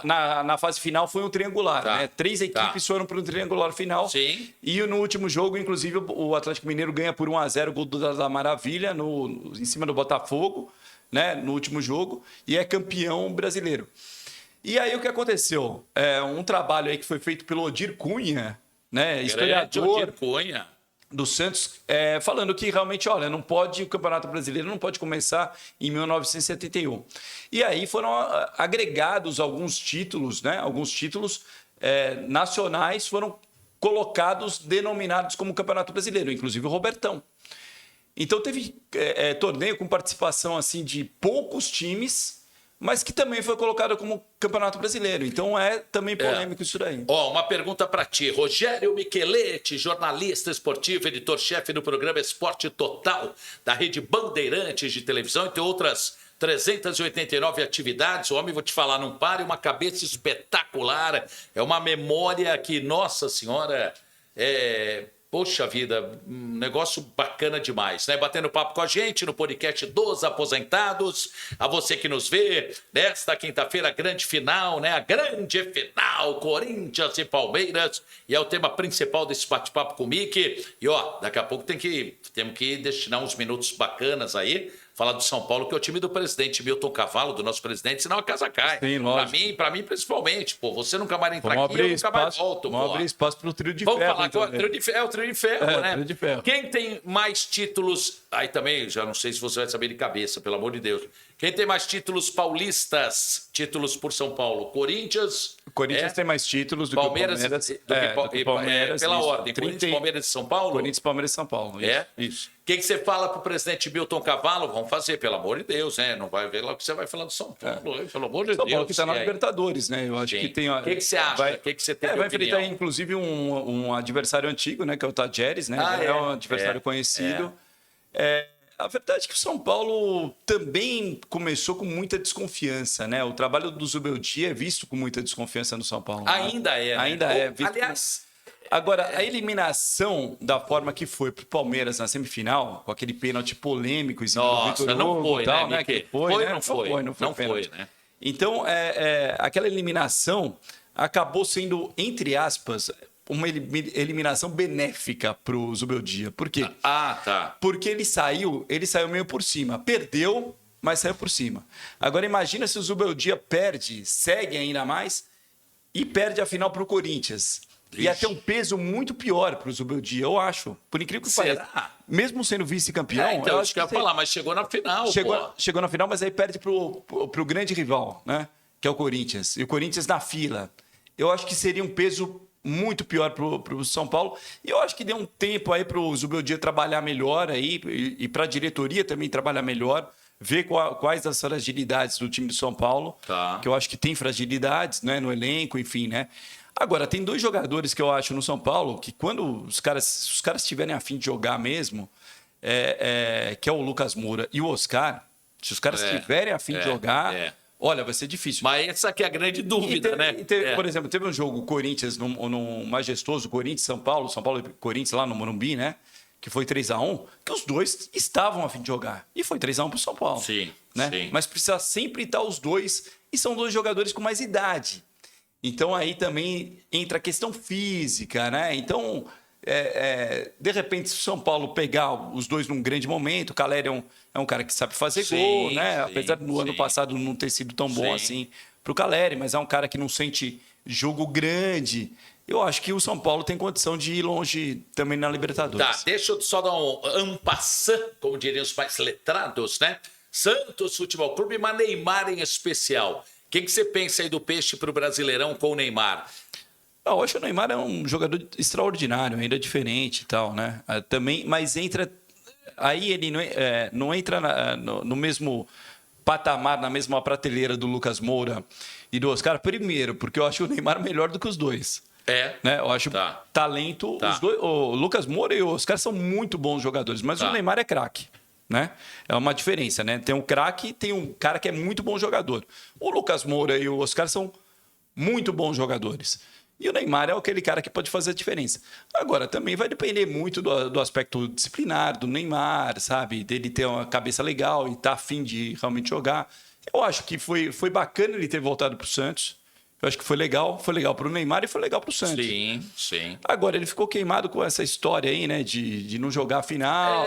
na fase final, foi um triangular. Né? 3 equipes foram para um triangular final. Sim. E no último jogo, inclusive, o Atlético Mineiro ganha por 1-0 o gol da Maravilha. Em cima do Botafogo, né, no último jogo, e é campeão brasileiro. E aí o que aconteceu? Um trabalho aí que foi feito pelo Odir Cunha, né, historiador Odir Cunha do Santos, falando que realmente, olha, o Campeonato Brasileiro não pode começar em 1971. E aí foram agregados alguns títulos, né, nacionais foram colocados, denominados como Campeonato Brasileiro, inclusive o Robertão. Então teve torneio com participação assim de poucos times, mas que também foi colocado como Campeonato Brasileiro. Então é também polêmico isso daí. Uma pergunta para ti. Rogério Micheletti, jornalista esportivo, editor-chefe do programa Esporte Total, da Rede Bandeirantes de televisão, entre outras 389 atividades. O homem, vou te falar, não para, é uma cabeça espetacular, é uma memória que, nossa senhora, poxa vida, um negócio bacana demais, né? Batendo papo com a gente no podcast dos Aposentados. A você que nos vê nesta quinta-feira, grande final, né? A grande final, Corinthians e Palmeiras. E é o tema principal desse bate-papo com o Mickey. E, daqui a pouco temos que destinar uns minutos bacanas aí. Falar do São Paulo, que é o time do presidente Milton Cavallo, do nosso presidente, senão a casa cai. Sim, lógico. Pra mim principalmente. Você nunca mais entra aqui, eu nunca mais volto. Vamos abrir espaço pro trio de ferro. Vamos falar agora, trio de ferro, né? Trio de ferro. Quem tem mais títulos... Aí também, já não sei se você vai saber de cabeça, pelo amor de Deus. Quem tem mais títulos paulistas, títulos por São Paulo? Corinthians... O Corinthians tem mais títulos do Palmeiras, que o Palmeiras. Pela ordem. Corinthians, Palmeiras e São Paulo? Corinthians, Palmeiras e São Paulo. Isso. O que você fala pro presidente Milton Cavallo? Vamos fazer, pelo amor de Deus, né? Não vai ver lá o que você vai falando do São Paulo, pelo amor de Deus. São Paulo que está na Libertadores, né? Eu acho que tem... O que você acha? O que você tem de vai opinião? enfrentar, inclusive, um adversário antigo, né? Que é o Tajeres, né? É um adversário conhecido. A verdade é que o São Paulo também começou com muita desconfiança, né? O trabalho do Zubeldia é visto com muita desconfiança no São Paulo. Ainda é. Ainda é. Aliás... Agora, a eliminação da forma que foi pro Palmeiras na semifinal, com aquele pênalti polêmico em cima do Vitor Hugo, não foi, tal, né? Não foi, né? Então, aquela eliminação acabou sendo, entre aspas, uma eliminação benéfica pro Zubeldia. Por quê? Tá. Porque ele saiu meio por cima. Perdeu, mas saiu por cima. Agora, imagina se o Zubeldia perde, segue ainda mais e perde a final pro Corinthians. Ia ter um peso muito pior para o Zubeldia, eu acho. Por incrível que pareça. Mesmo sendo vice-campeão... Então, eu acho que eu ia falar, mas chegou na final, Chegou na final, mas aí perde pro grande rival, né? Que é o Corinthians. E o Corinthians na fila. Eu acho que seria um peso muito pior pro São Paulo. E eu acho que deu um tempo aí pro Zubeldia trabalhar melhor aí, e para a diretoria também trabalhar melhor, ver quais as fragilidades do time do São Paulo, que eu acho que tem fragilidades, né, no elenco, enfim, né? Agora, tem 2 jogadores que eu acho no São Paulo que quando os caras estiverem a fim de jogar mesmo, que é o Lucas Moura e o Oscar, se os caras estiverem a fim de jogar, olha, vai ser difícil. Mas essa aqui é a grande dúvida, né? Por exemplo, teve um jogo Corinthians, no majestoso Corinthians-São Paulo e Corinthians lá no Morumbi, né? Que foi 3-1, que os 2 estavam a fim de jogar. E foi 3-1 pro São Paulo. Sim, né? sim. Mas precisa sempre estar os 2, e são 2 jogadores com mais idade. Então aí também entra a questão física, né? Então, de repente, se o São Paulo pegar os 2 num grande momento, o Caleri é um cara que sabe fazer gol, né? Apesar do ano passado não ter sido tão bom assim pro Caleri, mas é um cara que não sente jogo grande. Eu acho que o São Paulo tem condição de ir longe também na Libertadores. Tá, deixa eu só dar um en passant, como diriam os mais letrados, né? Santos Futebol Clube, mas Neymar em especial. O que você pensa aí do Peixe para o Brasileirão com o Neymar? Eu acho que o Neymar é um jogador extraordinário, ainda diferente e tal, né? Também, mas entra... Aí ele não entra no mesmo patamar, na mesma prateleira do Lucas Moura e do Oscar. Primeiro, porque eu acho o Neymar melhor do que os 2. Né? Eu acho talento. Os 2, o Lucas Moura e o Oscar são muito bons jogadores, mas o Neymar é craque. Né? É uma diferença, né? Tem um craque e tem um cara que é muito bom jogador. O Lucas Moura e o Oscar são muito bons jogadores. E o Neymar é aquele cara que pode fazer a diferença. Agora, também vai depender muito do aspecto disciplinar do Neymar, sabe? Dele ter uma cabeça legal e estar a fim de realmente jogar. Eu acho que foi bacana ele ter voltado para o Santos. Eu acho que foi legal para o Neymar e foi legal para o Santos. Sim. Agora, ele ficou queimado com essa história aí, né? De não jogar a final,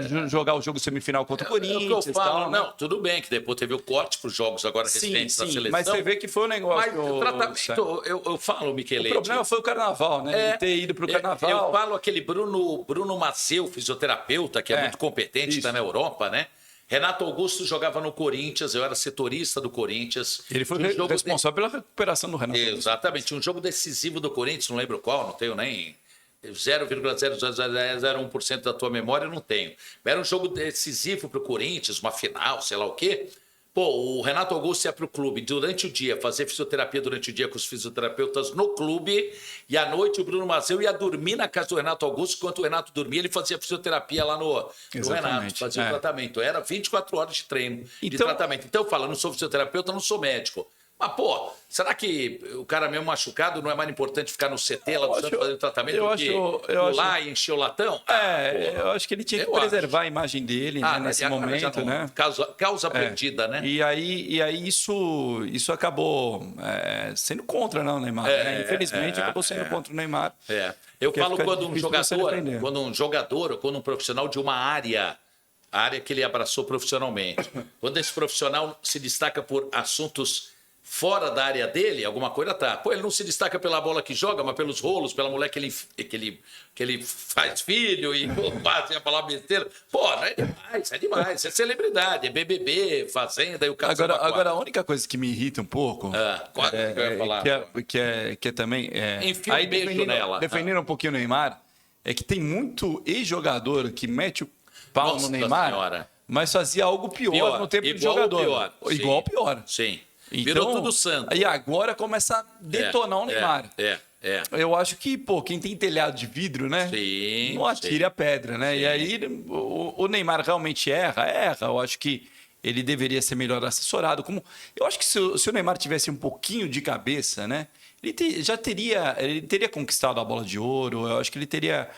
de não jogar o jogo semifinal contra o Corinthians. É o que eu falo, tal, né? não, tudo bem, que depois teve o corte para os jogos agora recentes da seleção. Mas você vê que foi um negócio... Mas o tratamento, eu falo, Michelete... O problema foi o Carnaval, né? Ele ter ido para o Carnaval. Eu falo aquele Bruno Maceu, fisioterapeuta, que é muito competente, está na Europa, né? Renato Augusto jogava no Corinthians, eu era setorista do Corinthians. Ele foi responsável pela recuperação do Renato Augusto. Exatamente, um jogo decisivo do Corinthians, não lembro qual, não tenho nem 0,0001% da tua memória, não tenho. Era um jogo decisivo para o Corinthians, uma final, sei lá o quê. Pô, o Renato Augusto ia para o clube durante o dia, fazer fisioterapia durante o dia com os fisioterapeutas no clube, e à noite o Bruno Maceu ia dormir na casa do Renato Augusto. Enquanto o Renato dormia, ele fazia fisioterapia lá no Renato, fazia o tratamento. Era 24 horas de treino, de tratamento. Então eu falo, não sou fisioterapeuta, não sou médico. Mas, pô, será que o cara mesmo machucado não é mais importante ficar no CT lá do Santos fazendo tratamento do que pular e encher o latão? Eu acho que ele tinha que preservar a imagem dele nesse momento, né? Causa perdida, né? E aí isso acabou sendo contra, né, o Neymar. Infelizmente, acabou sendo contra o Neymar. Eu falo quando um jogador ou quando um profissional de uma área, a área que ele abraçou profissionalmente, quando esse profissional se destaca por assuntos fora da área dele, alguma coisa tá. Pô, ele não se destaca pela bola que joga, mas pelos rolos, pela mulher que ele faz filho e faz a palavra besteira. Pô, não é demais, é demais. É celebridade, é BBB, Fazenda e o caso. Agora, a única coisa que me irrita um pouco... que é também... Enfia um beijo nela. Defendendo um pouquinho o Neymar, é que tem muito ex-jogador que mete o pau no Neymar, senhora, mas fazia algo pior no tempo de jogador. Igual pior. Sim. Então, virou tudo santo. E agora começa a detonar o Neymar. Eu acho que, quem tem telhado de vidro, né? Não atire a pedra, né? Sim. E aí o Neymar realmente erra. Eu acho que ele deveria ser melhor assessorado. Eu acho que se o Neymar tivesse um pouquinho de cabeça, né? Ele teria conquistado a bola de ouro. Eu acho que ele teria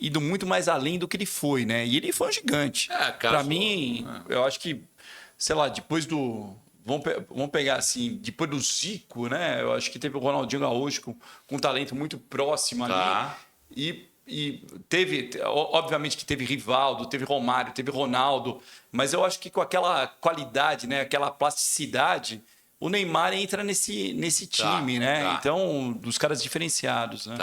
ido muito mais além do que ele foi, né? E ele foi um gigante. Para mim, eu acho que, sei lá, depois do... Vamos pegar assim, depois do Zico, né? Eu acho que teve o Ronaldinho Gaúcho com um talento muito próximo ali. E teve, obviamente que teve Rivaldo, teve Romário, teve Ronaldo, mas eu acho que com aquela qualidade, né? Aquela plasticidade, o Neymar entra nesse time, né? Então, dos caras diferenciados, né?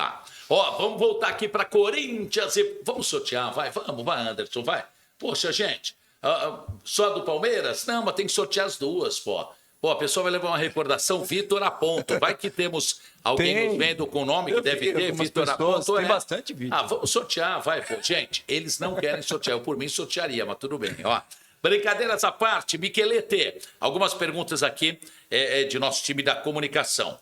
Vamos voltar aqui para Corinthians e vamos sortear, vai, Anderson, vai. Poxa, gente. Só do Palmeiras? Não, mas tem que sortear as duas, pô. Pô, a pessoa vai levar uma recordação, Vitor Aponto. Vai que temos alguém nos vendo com o nome que deve ter, Vitor Aponto. Tem bastante vídeo. Vamos sortear, vai, pô. Gente, eles não querem sortear. Eu, por mim, sortearia, mas tudo bem. Ó, brincadeiras à parte, Michelete. Algumas perguntas aqui de nosso time da comunicação.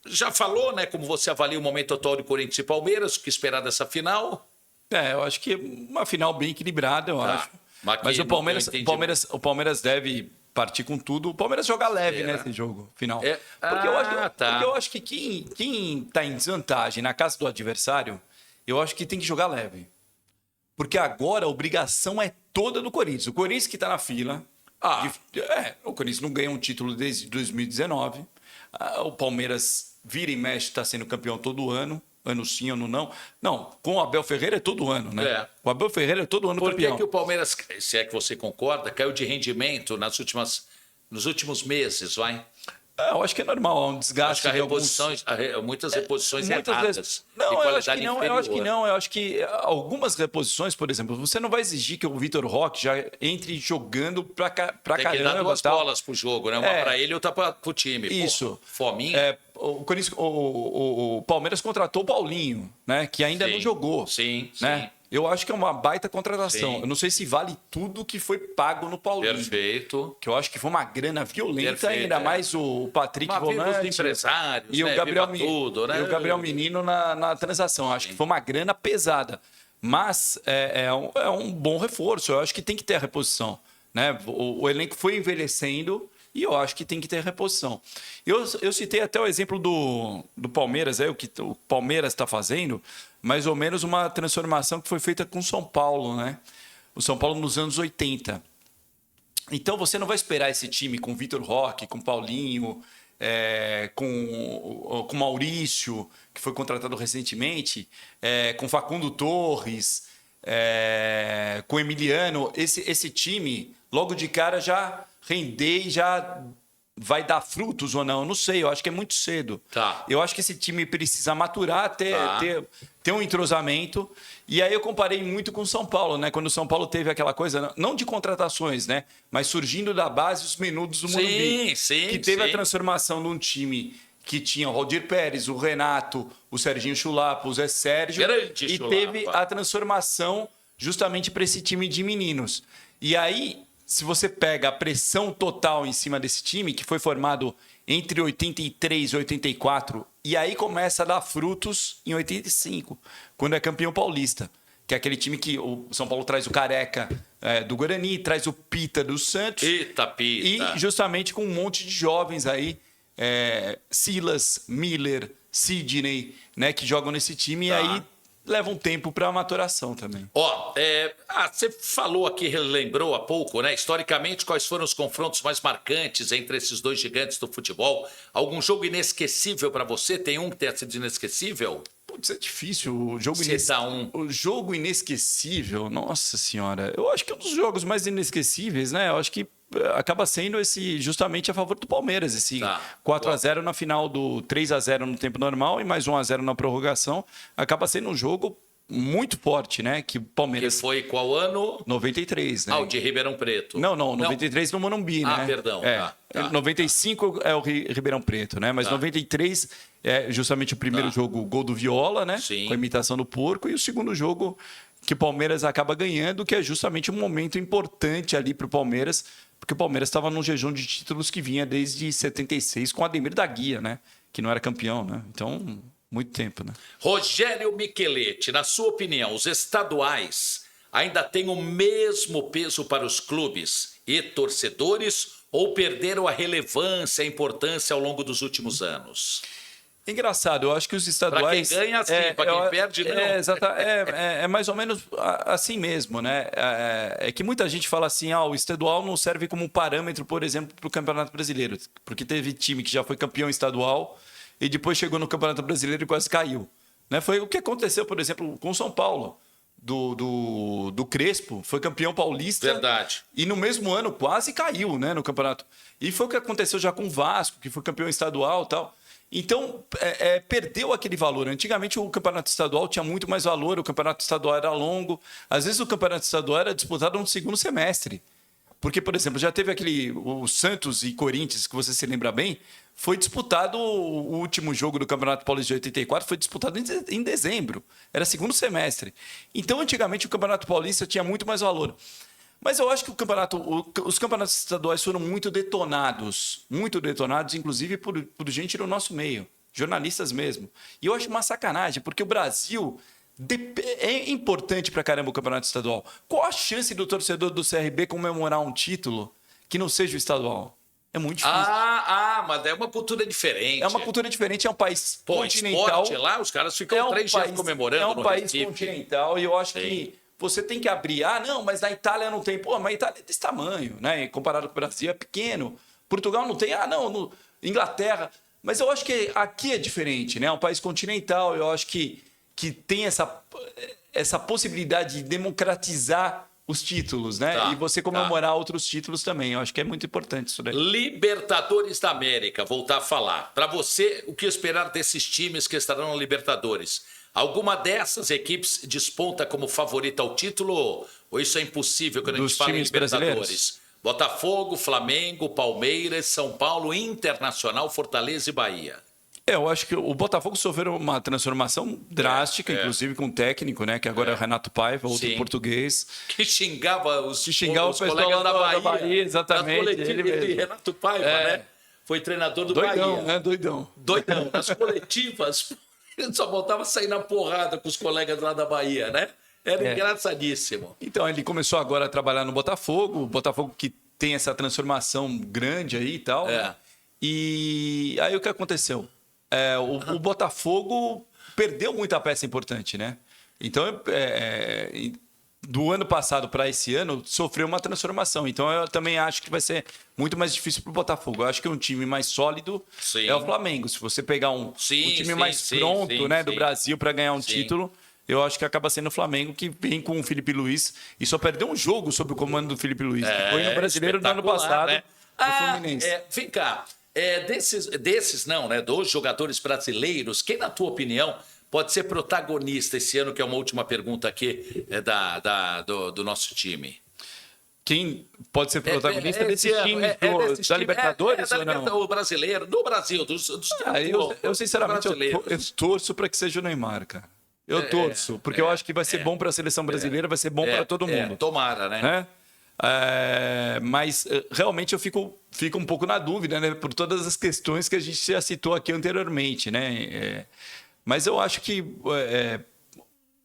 Já falou, né, como você avalia o momento atual de Corinthians e Palmeiras, o que esperar dessa final? Eu acho que uma final bem equilibrada, eu acho. Mas o Palmeiras deve partir com tudo. O Palmeiras joga leve nesse jogo final. Porque eu acho que quem está em desvantagem na casa do adversário, eu acho que tem que jogar leve. Porque agora a obrigação é toda do Corinthians. O Corinthians que está na fila. O Corinthians não ganha um título desde 2019. O Palmeiras vira e mexe, está sendo campeão todo ano. Ano sim, ano não. Não, com o Abel Ferreira é todo ano, né? Com o Abel Ferreira é todo ano campeão. Por que o Palmeiras, se é que você concorda, caiu de rendimento nos últimos meses, vai? Eu acho que é normal, há um desgaste. Acho que muitas reposições erradas. Não, eu acho que não. Eu acho que algumas reposições, por exemplo, você não vai exigir que o Vitor Roque já entre jogando pra caramba. Tem que dar duas bolas pro jogo, né? Uma pra ele e outra pro time. Isso. Fominha. O Palmeiras contratou o Paulinho, né? Que ainda não jogou. Sim. Eu acho que é uma baita contratação. Sim. Eu não sei se vale tudo que foi pago no Paulinho. Perfeito. Que eu acho que foi uma grana violenta, ainda mais o Patrick Volante. Empresários, e o Gabriel, tudo, né? E o Gabriel Menino na transação. Eu acho que foi uma grana pesada. Mas é um bom reforço. Eu acho que tem que ter a reposição. Né? O elenco foi envelhecendo e eu acho que tem que ter reposição. Eu citei até o exemplo do Palmeiras, o que o Palmeiras está fazendo, mais ou menos uma transformação que foi feita com o São Paulo, né? O São Paulo nos anos 80. Então você não vai esperar esse time com Vitor Roque, com Paulinho, com Maurício, que foi contratado recentemente, com Facundo Torres, com Emiliano. Esse time, logo de cara, já render e já vai dar frutos ou não? Eu não sei, eu acho que é muito cedo. Eu acho que esse time precisa maturar, ter um entrosamento. E aí eu comparei muito com o São Paulo, né? Quando o São Paulo teve aquela coisa, não de contratações, né? Mas surgindo da base os menudos do Morumbi. Que teve a transformação de um time que tinha o Valdir Pérez, o Renato, o Serginho Chulapa, o Zé Sérgio. E teve a transformação justamente para esse time de meninos. E aí, se você pega a pressão total em cima desse time, que foi formado entre 83 e 84, e aí começa a dar frutos em 85, quando é campeão paulista, que é aquele time que o São Paulo traz o Careca do Guarani, traz o Pita do Santos. Pita. E justamente com um monte de jovens aí, Silas, Miller, Sidney, né, que jogam nesse time, e aí leva um tempo para a maturação também. Você falou aqui, lembrou há pouco, né? Historicamente, quais foram os confrontos mais marcantes entre esses dois gigantes do futebol? Algum jogo inesquecível para você? Tem um que tenha sido inesquecível? Putz, é difícil. O jogo inesquecível, nossa senhora. Eu acho que é um dos jogos mais inesquecíveis, né? Eu acho que acaba sendo esse justamente a favor do Palmeiras, esse 4-0 na final do 3-0 no tempo normal e mais 1-0 na prorrogação. Acaba sendo um jogo muito forte, né? Que o Palmeiras... Que foi qual ano? 93, né? O de Ribeirão Preto. Não, 93 no Morumbi, né? Perdão. 95 é o Ribeirão Preto, né? Mas 93 é justamente o primeiro jogo, o gol do Viola, né? Sim. Com a imitação do porco. E o segundo jogo que o Palmeiras acaba ganhando, que é justamente um momento importante ali para o Palmeiras, porque o Palmeiras estava num jejum de títulos que vinha desde 76 com o Ademir da Guia, né? Que não era campeão, né? Então, muito tempo, né? Rogério Michelete, na sua opinião, os estaduais ainda têm o mesmo peso para os clubes e torcedores ou perderam a relevância, a importância ao longo dos últimos anos? Engraçado, eu acho que os estaduais... Para quem ganha, sim, para quem perde, não. É mais ou menos assim mesmo, né? É que muita gente fala assim, o estadual não serve como parâmetro, por exemplo, para o Campeonato Brasileiro, porque teve time que já foi campeão estadual e depois chegou no Campeonato Brasileiro e quase caiu. Né? Foi o que aconteceu, por exemplo, com o São Paulo. Do Crespo, foi campeão paulista. Verdade. E no mesmo ano quase caiu, né, no campeonato. E foi o que aconteceu já com o Vasco, que foi campeão estadual e tal. Então, perdeu aquele valor. Antigamente, o campeonato estadual tinha muito mais valor, o campeonato estadual era longo. Às vezes, o campeonato estadual era disputado no segundo semestre. Porque, por exemplo, já teve o Santos e Corinthians, que você se lembra bem, foi disputado o último jogo do Campeonato Paulista de 84, foi disputado em dezembro, era segundo semestre. Então, antigamente, o Campeonato Paulista tinha muito mais valor. Mas eu acho que os campeonatos estaduais foram muito detonados, inclusive por gente do nosso meio, jornalistas mesmo. E eu acho uma sacanagem, porque o Brasil é importante pra caramba o campeonato estadual. Qual a chance do torcedor do CRB comemorar um título que não seja o estadual? É muito difícil. Mas é uma cultura diferente. É uma cultura diferente, é um país continental. Esporte lá, os caras ficam 3 dias comemorando. É um país continental e eu acho que você tem que abrir. Não, mas na Itália não tem. Mas a Itália é desse tamanho, né? Comparado com o Brasil, é pequeno. Portugal não tem. Inglaterra. Mas eu acho que aqui é diferente, né? É um país continental. Eu acho que tem essa possibilidade de democratizar os títulos, né? E você comemorar outros títulos também. Eu acho que é muito importante isso daí. Libertadores da América, voltar a falar. Para você, o que esperar desses times que estarão na Libertadores? Alguma dessas equipes desponta como favorita ao título? Ou isso é impossível quando a gente fala em Libertadores? Botafogo, Flamengo, Palmeiras, São Paulo, Internacional, Fortaleza e Bahia. Eu acho que o Botafogo sofreu uma transformação drástica, inclusive com o técnico, né? Que agora é o Renato Paiva, outro português. Que xingava os colegas da Bahia. Exatamente. Renato Paiva, né? Foi treinador do Bahia. Né? Doidão. Nas coletivas, ele só voltava a sair na porrada com os colegas lá da Bahia, né? Era engraçadíssimo. Então, ele começou agora a trabalhar no Botafogo. O Botafogo que tem essa transformação grande aí e tal. Né? E aí o que aconteceu? O Botafogo perdeu muita peça importante, né? Então, do ano passado para esse ano, sofreu uma transformação. Então, eu também acho que vai ser muito mais difícil para o Botafogo. Eu acho que um time mais sólido é o Flamengo. Se você pegar um time mais pronto do Brasil para ganhar um título, eu acho que acaba sendo o Flamengo, que vem com o Felipe Luiz e só perdeu um jogo sob o comando do Felipe Luiz, que foi no Brasileiro do ano passado, né? No Fluminense. Vem cá. Dos jogadores brasileiros, quem, na tua opinião, pode ser protagonista esse ano, que é uma última pergunta aqui do nosso time? Quem pode ser protagonista desse time da Libertadores ou não? O brasileiro, no Brasil, eu sinceramente, eu torço para que seja o Neymar, cara. Eu torço, porque eu acho que vai ser bom para a seleção brasileira, vai ser bom para todo mundo. Tomara, né? Mas realmente eu fico um pouco na dúvida, né? Por todas as questões que a gente já citou aqui anteriormente, né? Mas eu acho que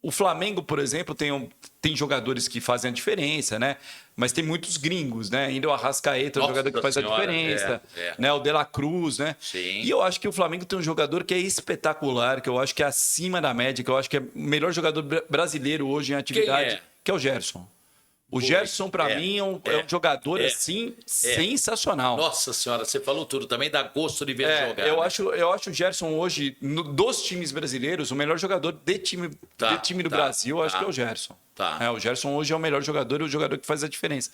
o Flamengo, por exemplo, tem jogadores que fazem a diferença, né? Mas tem muitos gringos, né? Ainda o Arrascaeta é um jogador que faz a diferença, né? O De La Cruz, né? Sim. E eu acho que o Flamengo tem um jogador que é espetacular, que eu acho que é acima da média, que eu acho que é o melhor jogador brasileiro hoje em atividade, que é o Gerson. O Gerson, para mim, é um jogador, assim, sensacional. Nossa Senhora, você falou tudo. Também dá gosto de ver jogar. Eu acho o Gerson hoje, dos times brasileiros, o melhor jogador de time do Brasil, eu acho que é o Gerson. O Gerson hoje é o melhor jogador e o jogador que faz a diferença.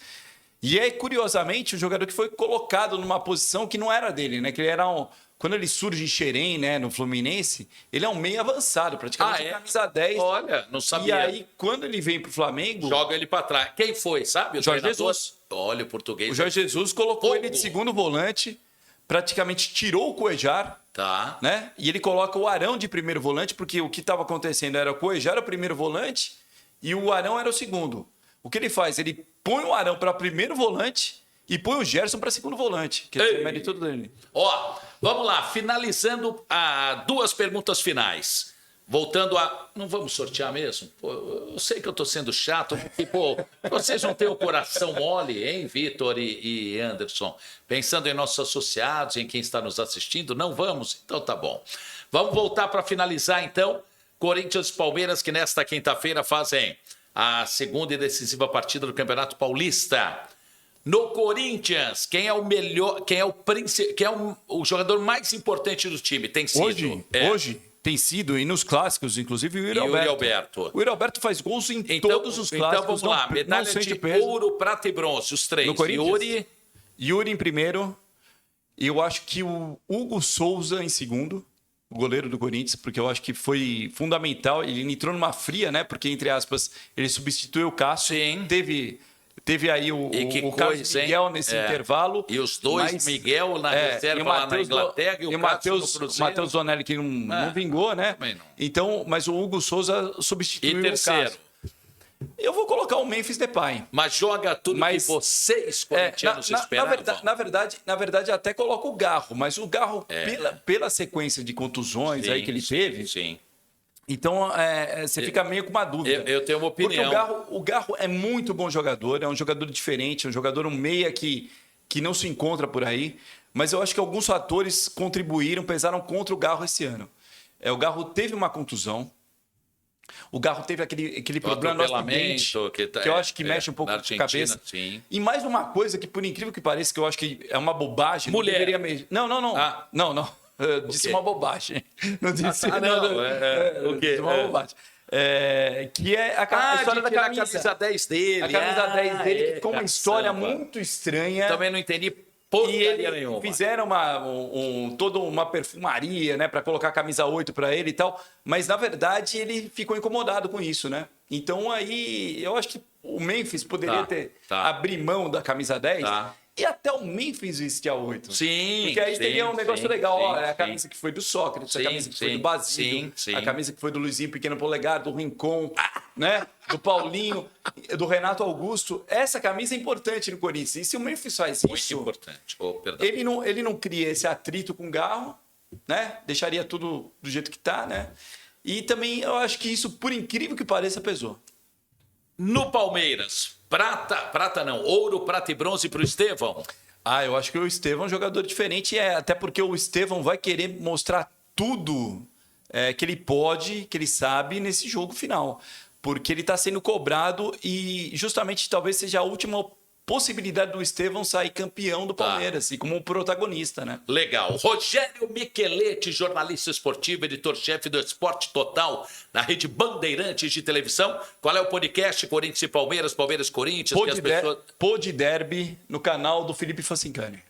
E curiosamente, o jogador que foi colocado numa posição que não era dele, né? Que ele era quando ele surge em Xerém, né, no Fluminense, ele é um meio avançado, praticamente camisa 10. Olha, não sabia. E aí, quando ele vem pro Flamengo... Joga ele para trás. Quem foi, sabe? O Jorge Jesus. Olha, o português. O Jorge Jesus colocou ele de segundo volante, praticamente tirou o Cuejar, né? E ele coloca o Arão de primeiro volante, porque o que estava acontecendo era o Cuejar era o primeiro volante e o Arão era o segundo. O que ele faz? Ele põe o Arão para primeiro volante e põe o Gerson para segundo volante, que é o mérito dele. Vamos lá, finalizando duas perguntas finais. Voltando não vamos sortear mesmo? Pô, eu sei que eu estou sendo chato, porque, vocês não têm o coração mole, hein, Vitor e Anderson? Pensando em nossos associados, em quem está nos assistindo, não vamos? Então tá bom. Vamos voltar para finalizar, então. Corinthians e Palmeiras, que nesta quinta-feira fazem a segunda e decisiva partida do Campeonato Paulista. No Corinthians, quem é o melhor, quem é o jogador mais importante do time? Tem sido? Hoje tem sido, e nos clássicos, inclusive, o Yuri Alberto. O Yuri Alberto faz gols em todos os clássicos. Então vamos lá, medalha de ouro, prata e bronze, os três. No Corinthians, Yuri em primeiro, e eu acho que o Hugo Souza em segundo, o goleiro do Corinthians, porque eu acho que foi fundamental. Ele entrou numa fria, né? Porque, entre aspas, ele substituiu o Cássio. Sim. Teve aí o Carlos Miguel nesse intervalo. E os dois, Miguel na reserva lá na Inglaterra e o Matheus Zonelli, que não vingou, né? Não. Então, mas o Hugo Souza substituiu o Cássio. Eu vou colocar o Memphis Depay. Mas joga tudo que vocês corintianos esperavam. Na verdade, até coloca o Garro, mas o Garro, pela sequência de contusões aí que ele teve... Sim. Então, você fica meio com uma dúvida. Eu tenho uma opinião. Porque o Garro é muito bom jogador, é um jogador diferente, é um jogador, um meia que não se encontra por aí. Mas eu acho que alguns fatores contribuíram, pesaram contra o Garro esse ano. O Garro teve uma contusão. O Garro teve aquele problema no acidente, que eu acho que mexe um pouco com a cabeça. Sim. E mais uma coisa que, por incrível que pareça, que eu acho que é uma bobagem... Mulher. Não. Eu disse uma bobagem. Não disse... O quê? Disse uma bobagem. Que é a história da camisa 10 dele. A camisa 10 dele, que ficou uma história muito estranha. Também não entendi porcaria nenhuma. Fizeram toda uma perfumaria, né, para colocar a camisa 8 para ele e tal. Mas, na verdade, ele ficou incomodado com isso, né? Então, aí, eu acho que o Memphis poderia abrir mão da camisa 10... E até o Memphis vestia a 8. Sim. Porque aí teria um negócio legal. A camisa que foi do Sócrates, a camisa que foi do Basílio, a camisa que foi do Luizinho Pequeno Polegar, do Rincon, né? Do Paulinho, do Renato Augusto. Essa camisa é importante no Corinthians. E se o Memphis faz isso... Muito importante. Ele não cria esse atrito com o Garro, né? Deixaria tudo do jeito que está, né? E também eu acho que isso, por incrível que pareça, pesou. No Palmeiras, ouro, prata e bronze para o Estevão. Eu acho que o Estevão é um jogador diferente, até porque o Estevão vai querer mostrar tudo que ele pode, que ele sabe nesse jogo final. Porque ele está sendo cobrado e justamente talvez seja a última possibilidade do Estevão sair campeão do Palmeiras, e como protagonista, né? Legal. Rogério Micheletti, jornalista esportivo, editor-chefe do Esporte Total, na rede Bandeirantes de televisão. Qual é o podcast? Corinthians e Palmeiras, Palmeiras e Corinthians. Pod Derby, no canal do Felipe Facincani.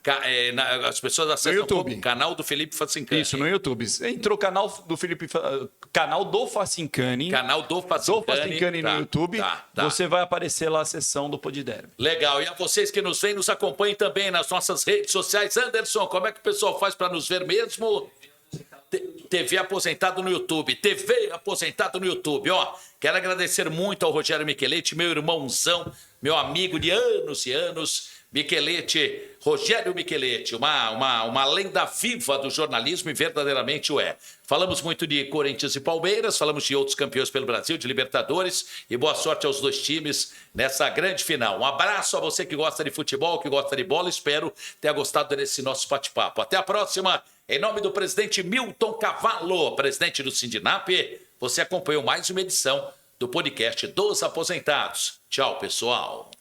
As pessoas acessam o canal do Felipe Facincani. Isso, no YouTube. Entrou o canal do Felipe... Canal do Facincani. Canal do Facincani no YouTube. Você vai aparecer lá a sessão do Pod Derby. Legal. E a vocês que nos veem, nos acompanhem também nas nossas redes sociais. Anderson, como é que o pessoal faz para nos ver mesmo? TV Aposentado no YouTube. TV Aposentado no YouTube. Quero agradecer muito ao Rogério Micheletti, meu irmãozão, meu amigo de anos e anos. Rogério Micheletti, uma lenda viva do jornalismo, e verdadeiramente o é. Falamos muito de Corinthians e Palmeiras, falamos de outros campeões pelo Brasil, de Libertadores, e boa sorte aos dois times nessa grande final. Um abraço a você que gosta de futebol, que gosta de bola, espero ter gostado desse nosso bate-papo. Até a próxima, em nome do presidente Milton Cavallo, presidente do Sindinap, você acompanhou mais uma edição do podcast dos Aposentados. Tchau, pessoal.